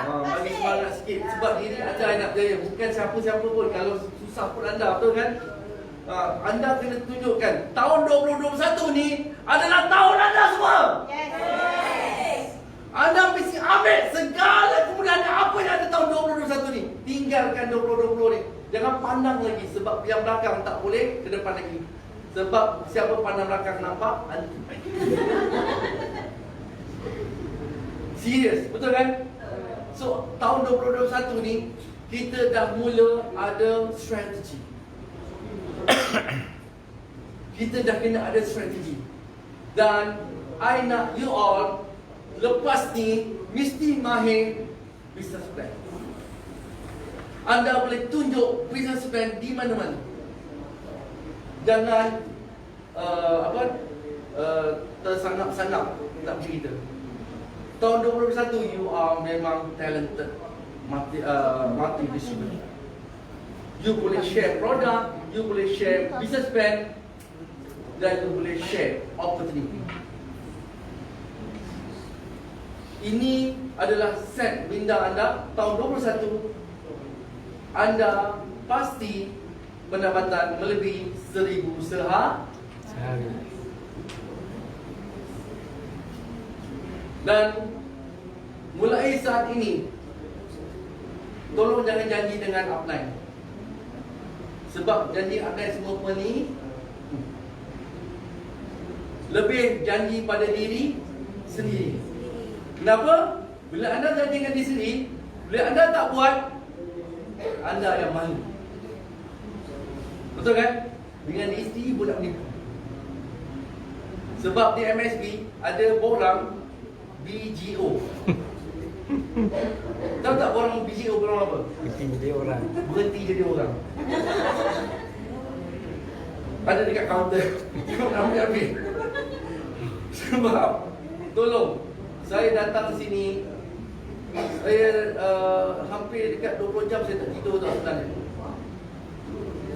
Bagi semangat sikit. Sebab diri anda yang nak berjaya. Bukan siapa-siapa pun. Kalau susah pun anda, betul kan? Anda kena tunjukkan tahun 2021 ni adalah tahun anda semua. Yes. Anda mesti ambil segala kemudahan apa yang ada tahun 2021 ni. Tinggalkan 2020 ni. Jangan pandang lagi. Sebab yang belakang tak boleh, ke depan lagi. Sebab siapa pandang belakang nampak hantu. Serius, betul kan? So, tahun 2021 ni kita dah mula ada strategi. Kita dah kena ada strategi. Dan I nak you all lepas ni mesti mahir business plan. Anda boleh tunjuk business plan di mana-mana. Jangan tersanggap-sanggap nak cerita. Tahun 2021 you are memang talented multi distributor. You boleh share produk, you boleh share business plan, dan you boleh share opportunity. Ini adalah set minda anda tahun 2021. Anda pasti pendapatan melebihi 1,000 sehari. Dan mulai saat ini, tolong jangan janji dengan upline. Sebab janji upline semua ni lebih janji pada diri sendiri. Kenapa? Bila anda janji dengan diri sendiri, bila anda tak buat, anda yang malu. Betul kan? Dengan diri sendiri pun nak menipu. Sebab di MSB ada borang BGO. Tahu tak borang BGO borang apa? Berhenti jadi orang. Berhenti jadi orang. Ada dekat kaunter. Tengok ambil. Sebab tolong, saya datang sini, saya hampir dekat 20 jam saya tak tidur tak sebenarnya.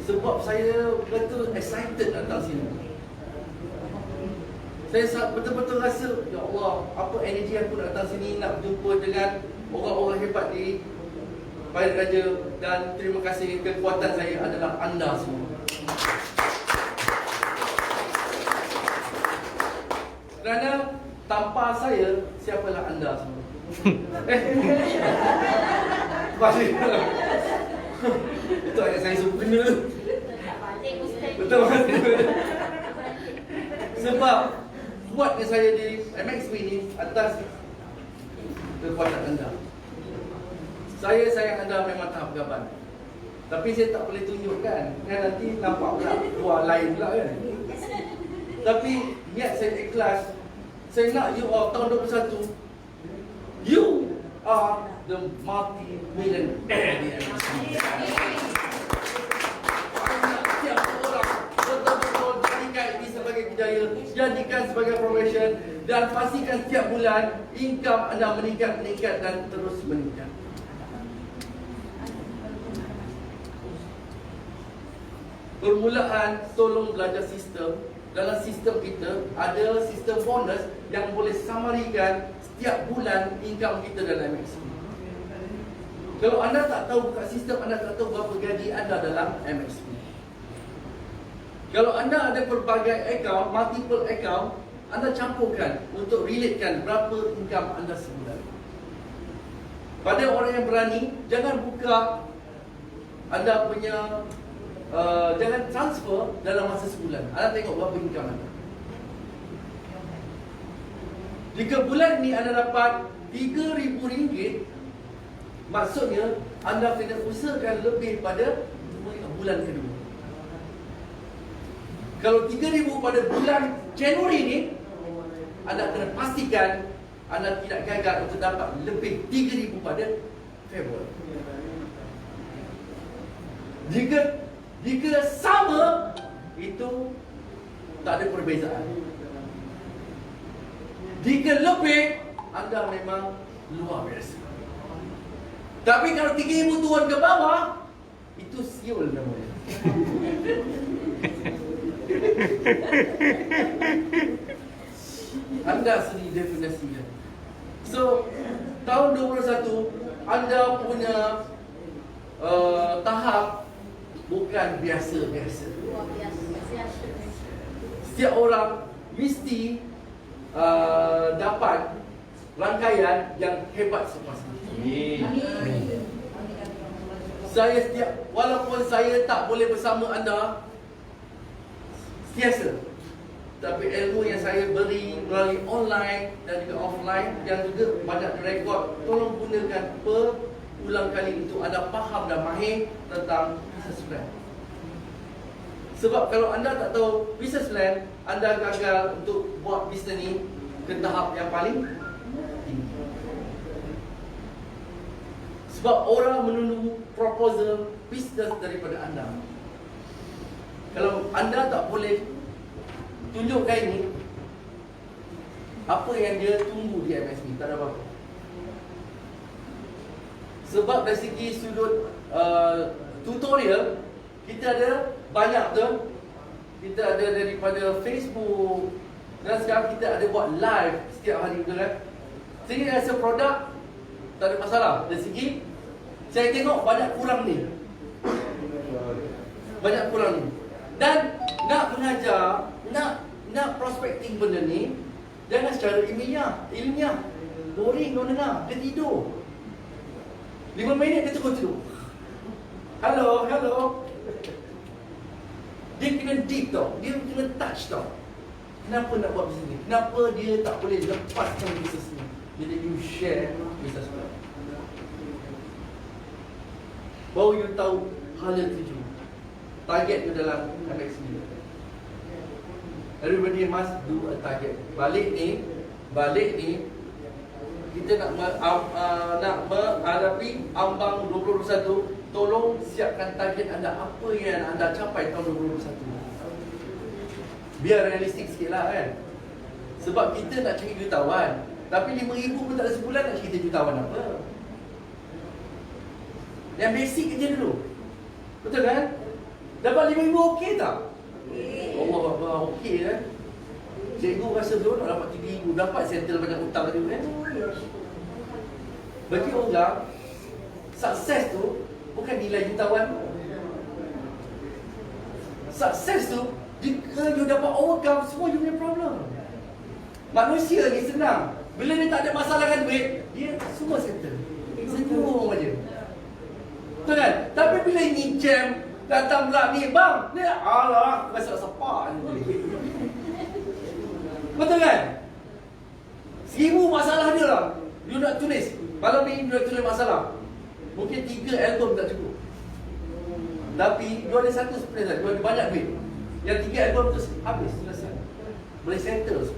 Sebab saya betul excited datang sini. Saya betul-betul rasa, ya Allah, apa energi aku nak datang sini, nak berjumpa dengan orang-orang hebat di Pahit Raja. Dan terima kasih, kekuatan saya adalah anda semua. Kerana tanpa saya, siapalah anda semua? Balik. Itu ayat saya suruh kena. Betul. Sebab kuatnya saya di MXP ni atas kekuatan anda. Saya sayang anda memang tahap gaban. Tapi saya tak boleh tunjukkan, kan nanti nampak pula luar lain pula kan. Tapi niat saya ikhlas. Saya nak you all tahun 21, you are the multi-millionaire di MXP. Setiap orang betul-betul jadikan ini sebagai kerjaya, jadikan sebagai profession, dan pastikan setiap bulan income anda meningkat dan terus meningkat. Permulaan, tolong belajar sistem. Dalam sistem kita ada sistem bonus yang boleh summarikan setiap bulan income kita dalam MXP. Kalau anda tak tahu buka sistem, anda tak tahu berapa gaji anda dalam MXP. Kalau anda ada pelbagai account, multiple account, anda campurkan untuk relatekan berapa income anda sebulan. Pada orang yang berani, jangan buka anda punya jangan transfer dalam masa sebulan. Anda tengok berapa income anda. Jika bulan ni anda dapat RM3,000, maksudnya anda kena usahakan lebih pada bulan kedua. Kalau RM3,000 pada bulan Januari ni, anda kena pastikan anda tidak gagal untuk dapat lebih RM3,000 pada Februari. Jika sama, itu tak ada perbezaan. Jika lebih, anda memang luar biasa. Tapi kalau RM3,000 turun ke bawah, itu siul namanya. Anda sendiri definisinya. So, tahun 2021, anda punya tahap bukan biasa-biasa. Setiap orang mesti dapat rangkaian yang hebat selepas ini. Saya walaupun saya tak boleh bersama anda setiasa, tapi ilmu yang saya beri melalui online dan juga offline, yang juga banyak direkod, tolong gunakan berulang kali untuk anda faham dan mahir tentang business plan. Sebab kalau anda tak tahu business plan, anda gagal untuk buat bisnes ni ke tahap yang paling tinggi. Sebab orang menunggu proposal bisnes daripada anda. Kalau anda tak boleh tunjukkan ini, apa yang dia tunggu di MSP, tak ada apa-apa. Sebab dari segi sudut tutorial, kita ada banyak tu. Kita ada daripada Facebook, dan sekarang kita ada buat live setiap hari, betul kan? Segi rasa produk tak ada masalah. Dari segi saya tengok banyak kurang ni. Banyak kurang ni. Dan nak mengajar, nak prospecting benda ni, jangan secara ilmiah. Boring kau dengar, dia tidur. 5 minit dia terus tidur. Hello. Dia kena deep tau, dia kena touch tau. Kenapa nak buat bisnes ni? Kenapa dia tak boleh lepaskan bisnes ni? Jadi you share bisnes plan. Baru you tahu hala tuju, target you dalam MXP. Everybody must do a target. Balik ni kita nak menghadapi ambang 2021. Tolong siapkan target anda, apa yang anda capai tahun 2021. Biar realistik sikit lah kan. Sebab kita nak cari jutawan, tapi 5,000 pun tak ada sebulan, nak cerita jutawan apa. Yang basic je dulu. Betul kan? Dapat 5,000 okey tak? Allah okey kan? Cikgu rasa seronok dapat 3,000, dapat settle banyak hutang tadi kan. Bagi orang, sukses tu bukan nilai jutawan. Sukses tu jika you dapat overcome semua you punya problem. Manusia ni senang. Bila dia tak ada masalah dengan duit, dia semua settle. Senyum aja. Betul kan? Tapi bila ni jam datang pula ni, bang, ni alah, rasa sepak ni. Betul kan? 1,000 masalah dia lah. You nak tulis. Malam ni you nak tulis masalah. Mungkin 3 album tak cukup. Tapi you ada satu surprise, you ada banyak duit. Yang 3 album tu habis, selesai. Boleh settle.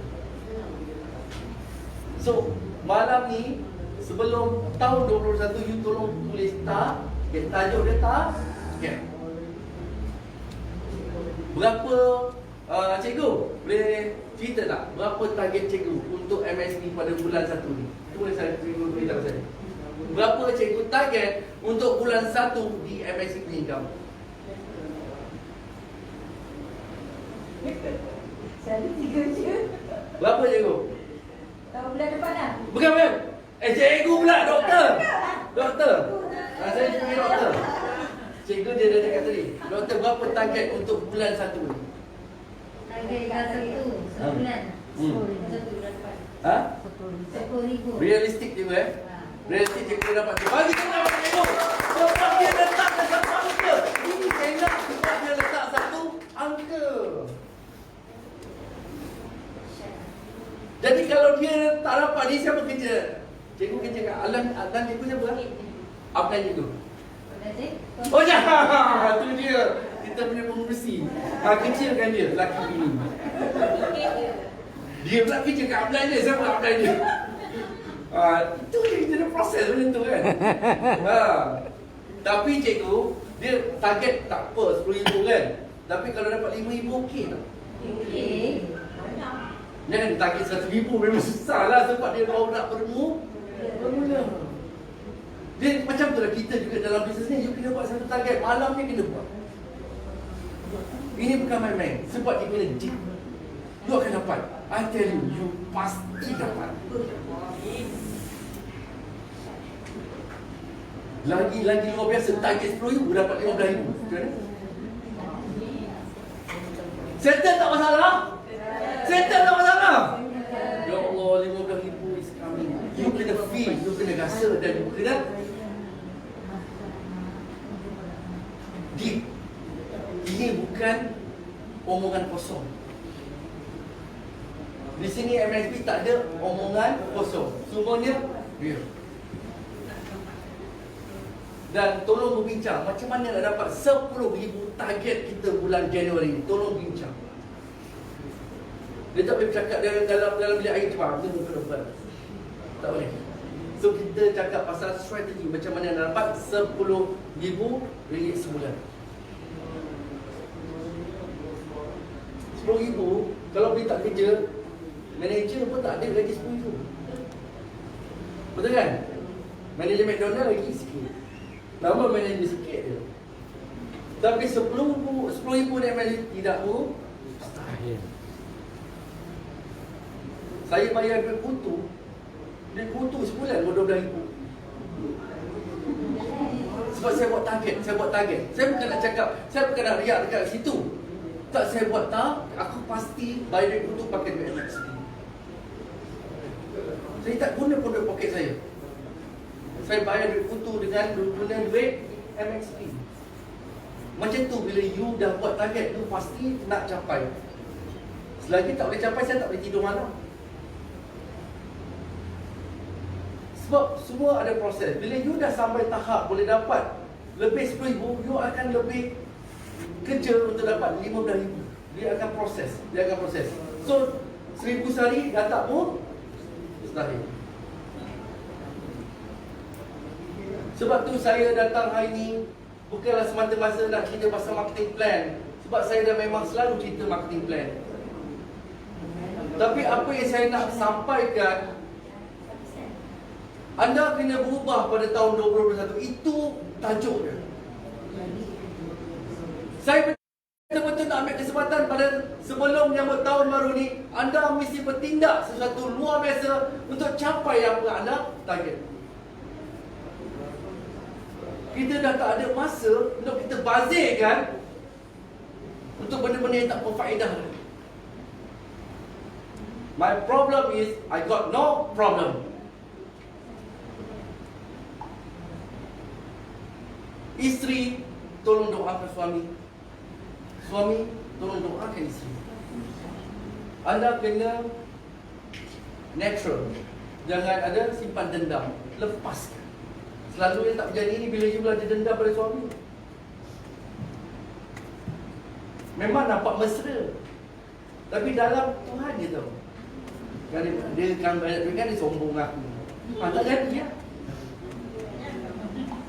So, malam ni sebelum tahun 2021 you tolong tulis tak, tajuk dia tak, okay. Berapa cikgu boleh cerita tak berapa target cikgu untuk MSP pada bulan 1 ni? Itu boleh saya cikgu beritahu saya. Berapa cikgu target untuk bulan 1 di MSP ni kamu? Selalu 3 je. Berapa cikgu? Tahun bulan depan lah. Bukan. Cikgu pula, doktor. Doktor. Saya cikgu doktor. Cikgu dia dah cakap tadi. Doktor, berapa target untuk bulan 1 ni? Target bulan 1 sebulan. 1 bulan depan. Ha? 10,000. Realistik cikgu Realistik cikgu dapat. Bagi kita dapat cikgu. Sebab dia letakkan satu angka. Ini saya nak sebab dia letak satu angka. Jadi kalau dia tak dapat, dia siapa kerja? Cikgu kerja kat Alan cikgu siapa? Apa cikgu? Oh ya, tu dia. Kita punya pengurusi. Kecilkan dia, lelaki bini. Dia pula kerja kat Ablan dia. Siapa Ablan dia? Itu dia ada proses macam tu kan. Tapi cikgu, dia target tak apa 10,000 kan. Tapi kalau dapat 5,000 okey tak? Okey. Jangan target 100,000 memang susah lah sebab dia baru nak bermula. Dia macam tu lah kita juga dalam bisnes ni. You kena buat satu target, malam ni kena buat. Ini bukan main-main. Sebab dia kena deep. You akan dapat. I tell you, you pasti dapat. Lagi luar biasa. Target 10,000 dapat 15,000. Macam mana? Settle tak masalah? Settle tak masalah? Ya Allah, 15,000 is coming. You kena feel, you kena rasa dan you kena deep. Ini bukan omongan kosong. Di sini MSP tak ada omongan kosong. Semuanya real. Dan tolong berbincang macam mana nak dapat 10,000 target kita bulan Januari ni. Tolong bincang. Dia tak boleh bercakap dalam bilik air cepat. Dia muka depan. Tak boleh. So kita cakap pasal strategi macam mana nak dapat 10,000 ringgit sebulan. 10,000 kalau dia tak kerja, manager pun tak ada lagi 10,000. Betul kan? Manager McDonald lagi sikit. Nama manager sikit je. Tapi 10,000 dia manager tidak mustahil. Saya bayar duit kutu. Duit kutu sebulan 12,000. Sebab saya buat target. Saya bukan nak cakap, saya bukan nak riak dekat situ. Tak, saya buat tak, aku pasti bayar duit kutu pakai duit MXP. Saya tak guna pun duit poket saya. Saya bayar duit kutu dengan guna duit MXP. Macam tu bila you dah buat target, you pasti nak capai. Selagi tak boleh capai, saya tak boleh tidur malam. Sebab semua ada proses. Bila you dah sampai tahap boleh dapat lebih 10,000, you akan lebih kerja untuk dapat 15,000. Dia akan proses. So 1,000 sehari dah tak mustahil. Sebab tu saya datang hari ni bukanlah semata-mata nak cerita pasal marketing plan. Sebab saya dah memang selalu cerita marketing plan. Tapi apa yang saya nak sampaikan, anda kena berubah pada tahun 2021. Itu tajuk dia. Saya betul-betul nak ambil kesempatan pada sebelum menyambut tahun baru ni, anda mesti bertindak sesuatu luar biasa untuk capai apa yang anda target. Kita dah tak ada masa untuk kita bazirkan untuk benda-benda yang tak berfaedah. My problem is, I got no problem. Isteri, tolong doakan suami. Suami, tolong doakan isteri. Anda kena natural. Jangan ada simpan dendam. Lepaskan. Selalu yang tak berjadi ni bila you ada dendam pada suami. Memang nampak mesra, tapi dalam Tuhan dia tahu. Dia kan banyak duit kan, dia sombong aku. Tak jadi ya.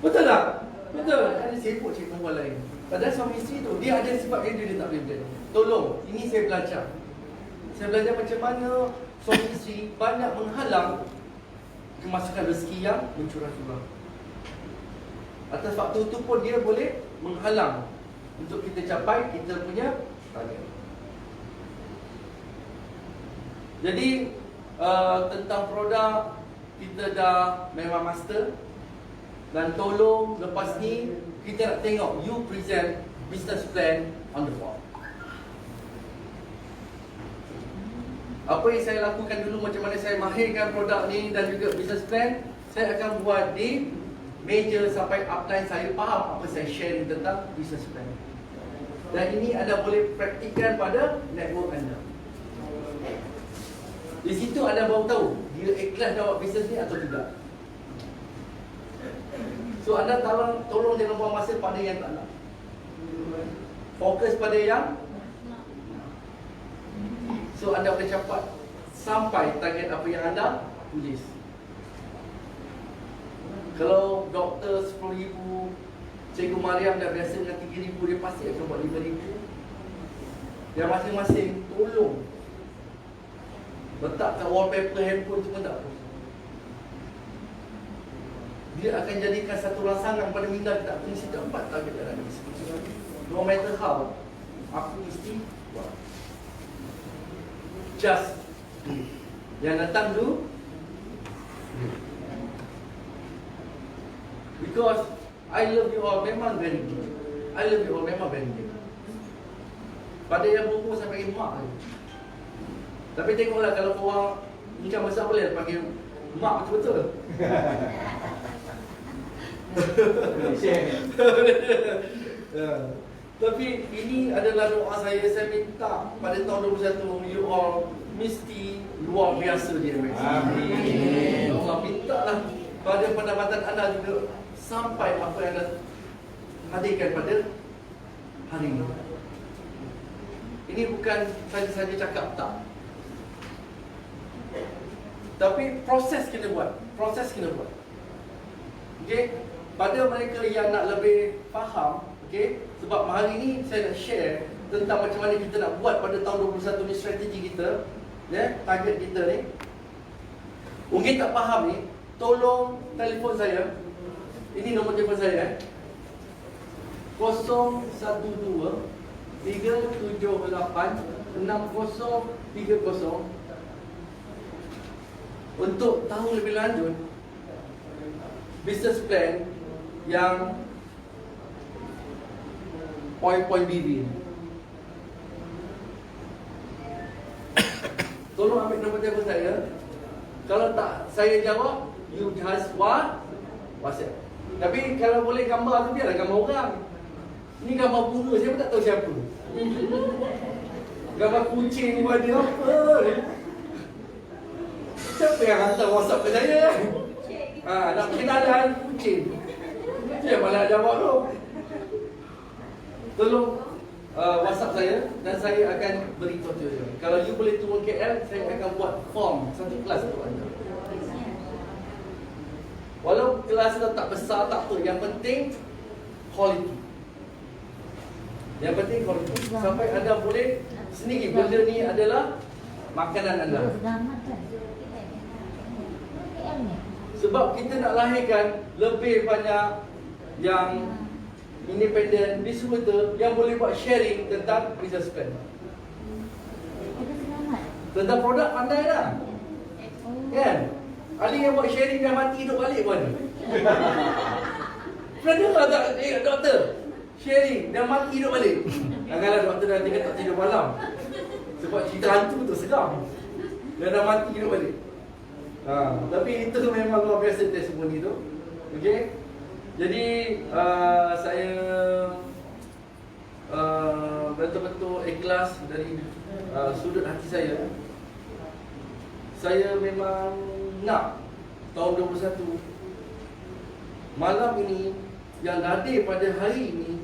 Betul tak? Betul. Ada sibuk cik perempuan lain. Padahal suami isteri tu, dia ada sifat yang dia tak boleh berjaya. Tolong, ini saya belajar. Saya belajar macam mana suami isteri banyak menghalang kemasukan rezeki yang mencurah-curah. Atas faktor itu pun dia boleh menghalang untuk kita capai kita punya target. Jadi tentang produk kita dah memang master. Dan tolong lepas ni kita nak tengok you present business plan on the board. Apa yang saya lakukan dulu, macam mana saya mahirkan produk ni dan juga business plan, saya akan buat di meja sampai upline saya faham apa saya share tentang business plan. Dan ini anda boleh praktikkan pada network anda. Di situ anda baru tahu dia ikhlas nak buat bisnes ni atau tidak. So anda tolong jangan buang masa pada yang tak nak. Fokus pada yang. So anda boleh cepat sampai target apa yang anda tulis. Kalau doktor 10,000, Cikgu Mariam dah biasa dengan 3,000, dia pasti akan buat 5,000. Yang masing-masing tolong letak kat wallpaper handphone tu pun tak apa. Dia akan jadikan satu rangsangan pada minda kita. Aku mesti dapat target dalam ni. No matter how, aku mesti buat. Just do. Yang datang do. Because I love you all memang very good. I love you all memang very good. Pada yang berumur sampai mak. Tapi tengoklah kalau korang income besar boleh panggil mak betul-betul. Tapi ini adalah doa saya. Saya minta pada tahun 2021 you all mesti luar biasa dia. Amin. Allah mintalah pada pendapatan anda juga sampai apa yang anda hadirkan pada hari ini. Ini bukan saja-saja cakap tak. Tapi proses kena buat. Proses kena buat. Okey, pada mereka yang nak lebih faham, okey, sebab hari ini saya nak share tentang macam mana kita nak buat pada tahun 2021 ni strategi kita, ya, target kita ni. Mungkin tak faham ni, tolong telefon saya. Ini nombor telefon saya, 012 378 6030 untuk tahu lebih lanjut business plan yang point-point BB. Tolong ambil nombor telefon saya. Kalau tak saya jawab, you just WhatsApp. Tapi kalau boleh gambar tu biarlah gambar orang. Ini gambar bunga, saya pun tak tahu siapa. Gambar kucing pun ada apa. Siapa yang hantar WhatsApp ke saya? Nak kenalan kucing. Saya malah jawab tu. Tolong WhatsApp saya dan saya akan beri tutorial. Kalau you boleh turun KL, saya akan buat form satu kelas untuk anda. Walau kelas tak besar tak apa, yang penting quality. Yang penting quality. Sampai anda boleh sendiri benda ni adalah makanan anda. Sebab kita nak lahirkan lebih banyak yang independent, distributor yang boleh buat sharing tentang business plan. Tentang produk pandai dah. Kan? Ada yang buat sharing dah mati hidup balik pun. Pernah dengar tak doktor? Sharing dah mati hidup balik. Kadang-kadang doktor dah tengah tak tidur malam. Sebab cerita hantu tu seram. Dah mati hidup balik. Tapi itu memang luar biasa testimoni tu. Okey. Jadi saya betul-betul ikhlas dari sudut hati saya. Saya memang nak tahun 21 malam ini yang hadir pada hari ini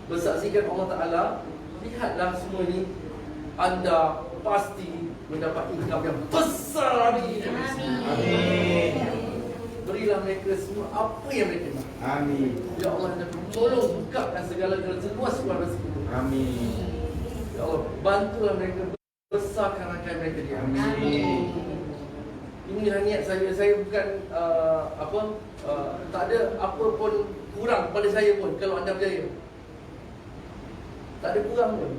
bersaksikan Allah Ta'ala. Lihatlah semua ini, anda pasti mendapat income yang besar. Amin. Berilah mereka semua apa yang mereka nak. Amin. Ya Allah, tolong bukakan segala-galanya seluas rezeki. Amin. Ya Allah, bantulah mereka, besarkan rakan mereka di amin. Inilah niat saya. Saya bukan tak ada apa pun kurang pada saya pun kalau anda berjaya. Tak ada kurang pun.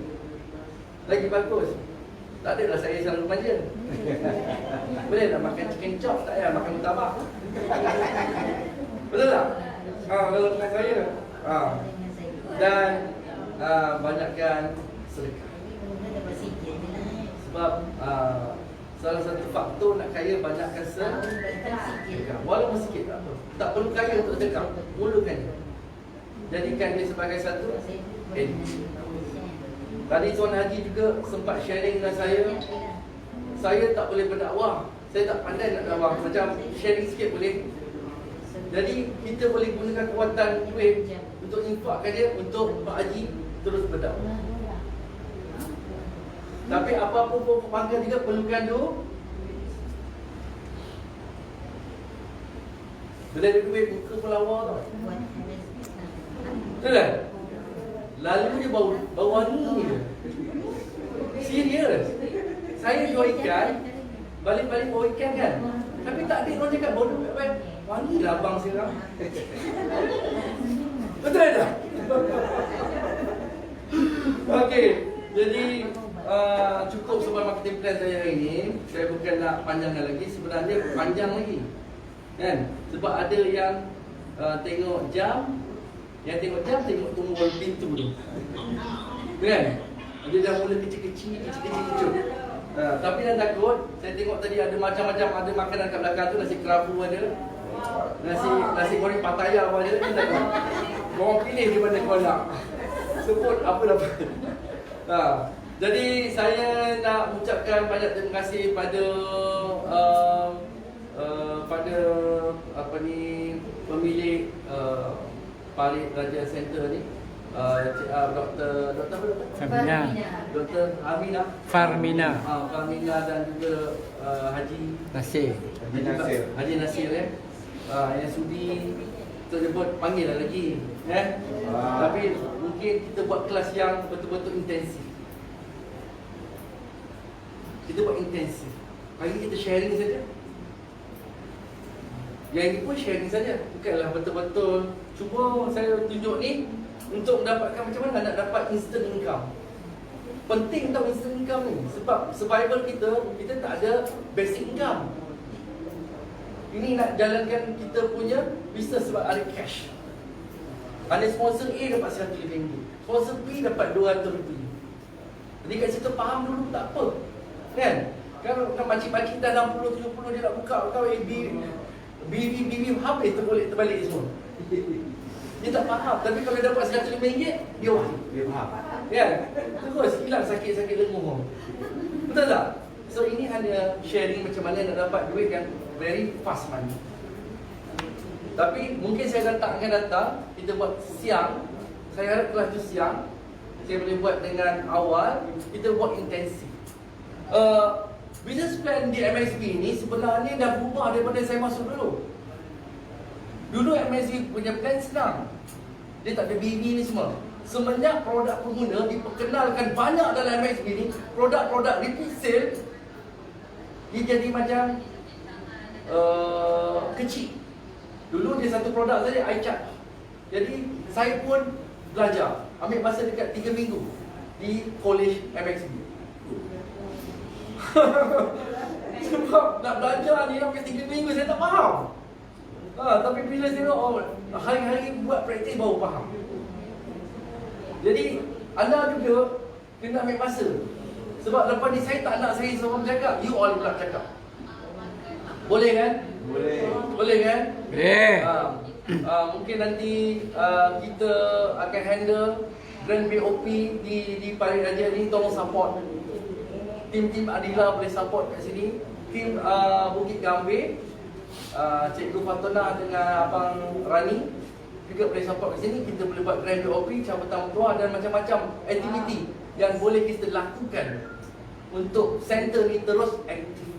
Lagi bagus. Tak adalah saya selalu manja. Boleh tak makan chicken chop, tak payah makan murtabak. Betul tak? Kalau dengan saya. Dan banyakkan sedekah. Sebab salah satu faktor nak kaya banyakkan sedekah. Walaupun sikit tak apa. Tak perlu kaya untuk sedekah. Mulakan dia. Jadikan dia sebagai satu edukasi. Tadi Tuan Haji juga sempat sharing dengan saya. Saya tak boleh berdakwah. Saya tak pandai nak dakwah. Macam sharing sikit boleh. Jadi kita boleh gunakan kekuatan duit untuk infakkan dia untuk Pak Haji terus berdakwah. Tapi apa-apa pokok pangkal juga perlukan duit. Bila ada duit muka pelawar tau. Betul tak? Lalu dia bau wangi je. Serius. Saya jual ikan, balik-balik bawa ikan kan. Tapi tak ada orang cakap bau duit apa. Wangi lah abang sekarang. Betul tak? Okey. Jadi cukup sebab marketing plan saya hari ini. Saya bukan nak panjangkan lagi. Sebenarnya panjang lagi kan? Sebab ada yang tengok jam. Yang tengok jam, tengok tunggu pintu tu kan? Dia dah mula kecil-kecil. Tapi dah takut. Saya tengok tadi ada macam-macam. Ada makanan kat belakang tu. Nasi kerabu ada, Nasi goreng Pattaya pun ada. Korang pilih di mana korang nak. Sebut apa dapat. Jadi saya nak ucapkan banyak terima kasih pada pemilik Parit Raja Center ni, Dr. Farmina dan juga Haji Nasir yang sudi tersebut panggil lagi tapi mungkin kita buat kelas yang betul-betul intensif. Hari ini kita sharing saja. Yang ini pun sharing saja. Bukanlah betul-betul. Cuma saya tunjuk ni untuk mendapatkan macam mana nak dapat instant income. Penting tau instant income ni. Sebab survival kita tak ada basic income. Ini nak jalankan kita punya business sebab ada cash. Ada sponsor A dapat RM100, sponsor B dapat RM200. Jadi kat situ faham dulu tak apa. Kan? Kalau makcik-makcik dah 60-70 dia nak buka kau BB habis terbalik semua. Dia tak faham. Tapi kalau dia dapat RM105 dia faham. Kan? Terus hilang sakit-sakit lenguh. Betul tak? So ini hanya sharing macam mana nak dapat duit yang very fast money. Tapi mungkin saya akan datang, kita buat siang. Saya harap kelas tu siang. Saya boleh buat dengan awal, kita buat intensif. Business plan di MSB ni sebenarnya dah berubah daripada saya masuk dulu. Dulu MSB punya plan senang. Dia tak ada BB ni semua. Semenjak produk pengguna diperkenalkan banyak dalam MSB ni, produk-produk repeat sale, dia jadi macam kecil. Dulu dia satu produk saja, iChat. Jadi saya pun belajar. Ambil masa dekat 3 minggu di college MSB. Sebab nak belajar ni sampai 3 minggu saya tak faham. Tapi bila tengok hari-hari buat praktis baru faham. Jadi anda juga kena ambil masa. Sebab lepas ni saya tak nak saya seorang bercakap, you all pula bercakap. Boleh kan? Boleh kan? Boleh. Mungkin nanti kita akan handle Grand BOP di Parit Raja ni. Tolong support. Tim Adila boleh support kat sini. Tim Bukit Gambir, Cikgu Fatona dengan Abang Rani juga boleh support kat sini. Kita boleh buat Grand BOP, cabutan keluar dan macam-macam aktiviti yang boleh kita lakukan untuk center ni terus aktif.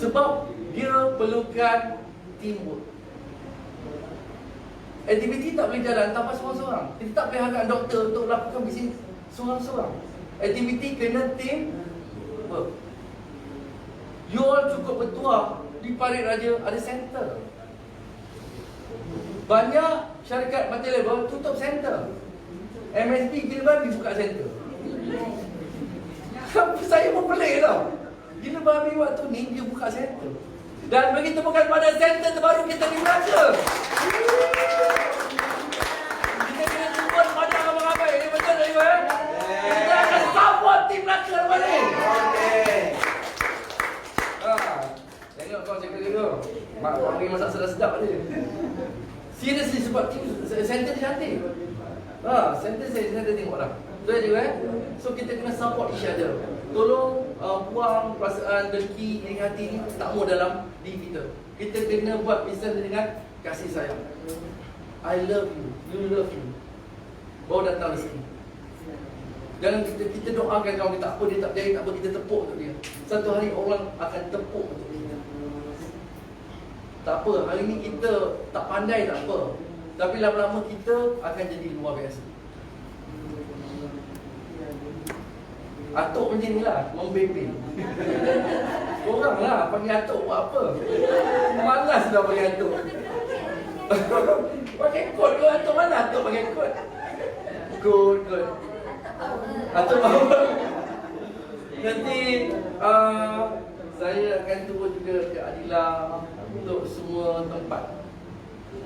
Sebab dia perlukan teamwork. Aktiviti tak boleh jalan tanpa seorang-seorang. Kita tak boleh harap doktor untuk melakukan bisnes seorang-seorang. Aktiviti kena teamwork. You all cukup bertuah di Parit Raja ada center. Banyak syarikat multi-level tutup center. MSP Gila Babi buka center. Saya pun pelik tau. Gila Babi waktu ni dia buka center. Dan begitu bukan pada center terbaru kita di Melaka. Kita kena jumpa pada abang-abang ini, betul tak Ibu? Kita akan support tim Melaka lepas ni. Tengok kau cakap dia tu. Mak kau pergi masak sedap-sedap dia. Seriously sebab tim center dia cantik. Center saya tengok dah. Betul juga So kita kena support each other. Tolong buang perasaan dengki, iri hati ni tak mau dalam diri kita. Kita kena buat bisnes dengan kasih sayang. I love you, you love you. Baru datang rezeki. Jangan kita doakan kawan kita, apa dia tak berjaya, tak apa, kita tepuk untuk dia. Satu hari orang akan tepuk untuk kita. Tak apa, hari ni kita tak pandai tak apa. Tapi lama-lama kita akan jadi luar biasa. Atuk macam ni lah, membebel. Korang lah panggil atuk buat apa? Malas dah panggil atuk. Pakai kod ke atuk, mana atuk pakai kod? Kod. Atuk apa? Nanti saya akan turun juga ke Adila untuk semua tempat.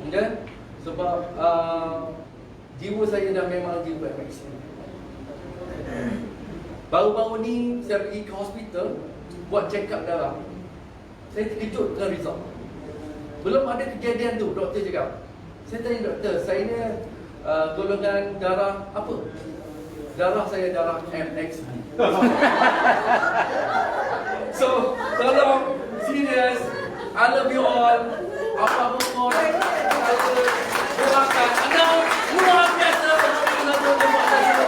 Okay? Sebab jiwa saya dah memang jiwa MX. Baru-baru ni saya pergi ke hospital buat check up darah. Saya terkejut dengan result. Belum ada kejadian tu, doktor cakap. Saya tanya doktor, saya ni golongan darah apa? Darah saya darah MXB. So, tolong serius, I love you all. Apa-apa pun saya doakan anda luar biasa untuk buat saya.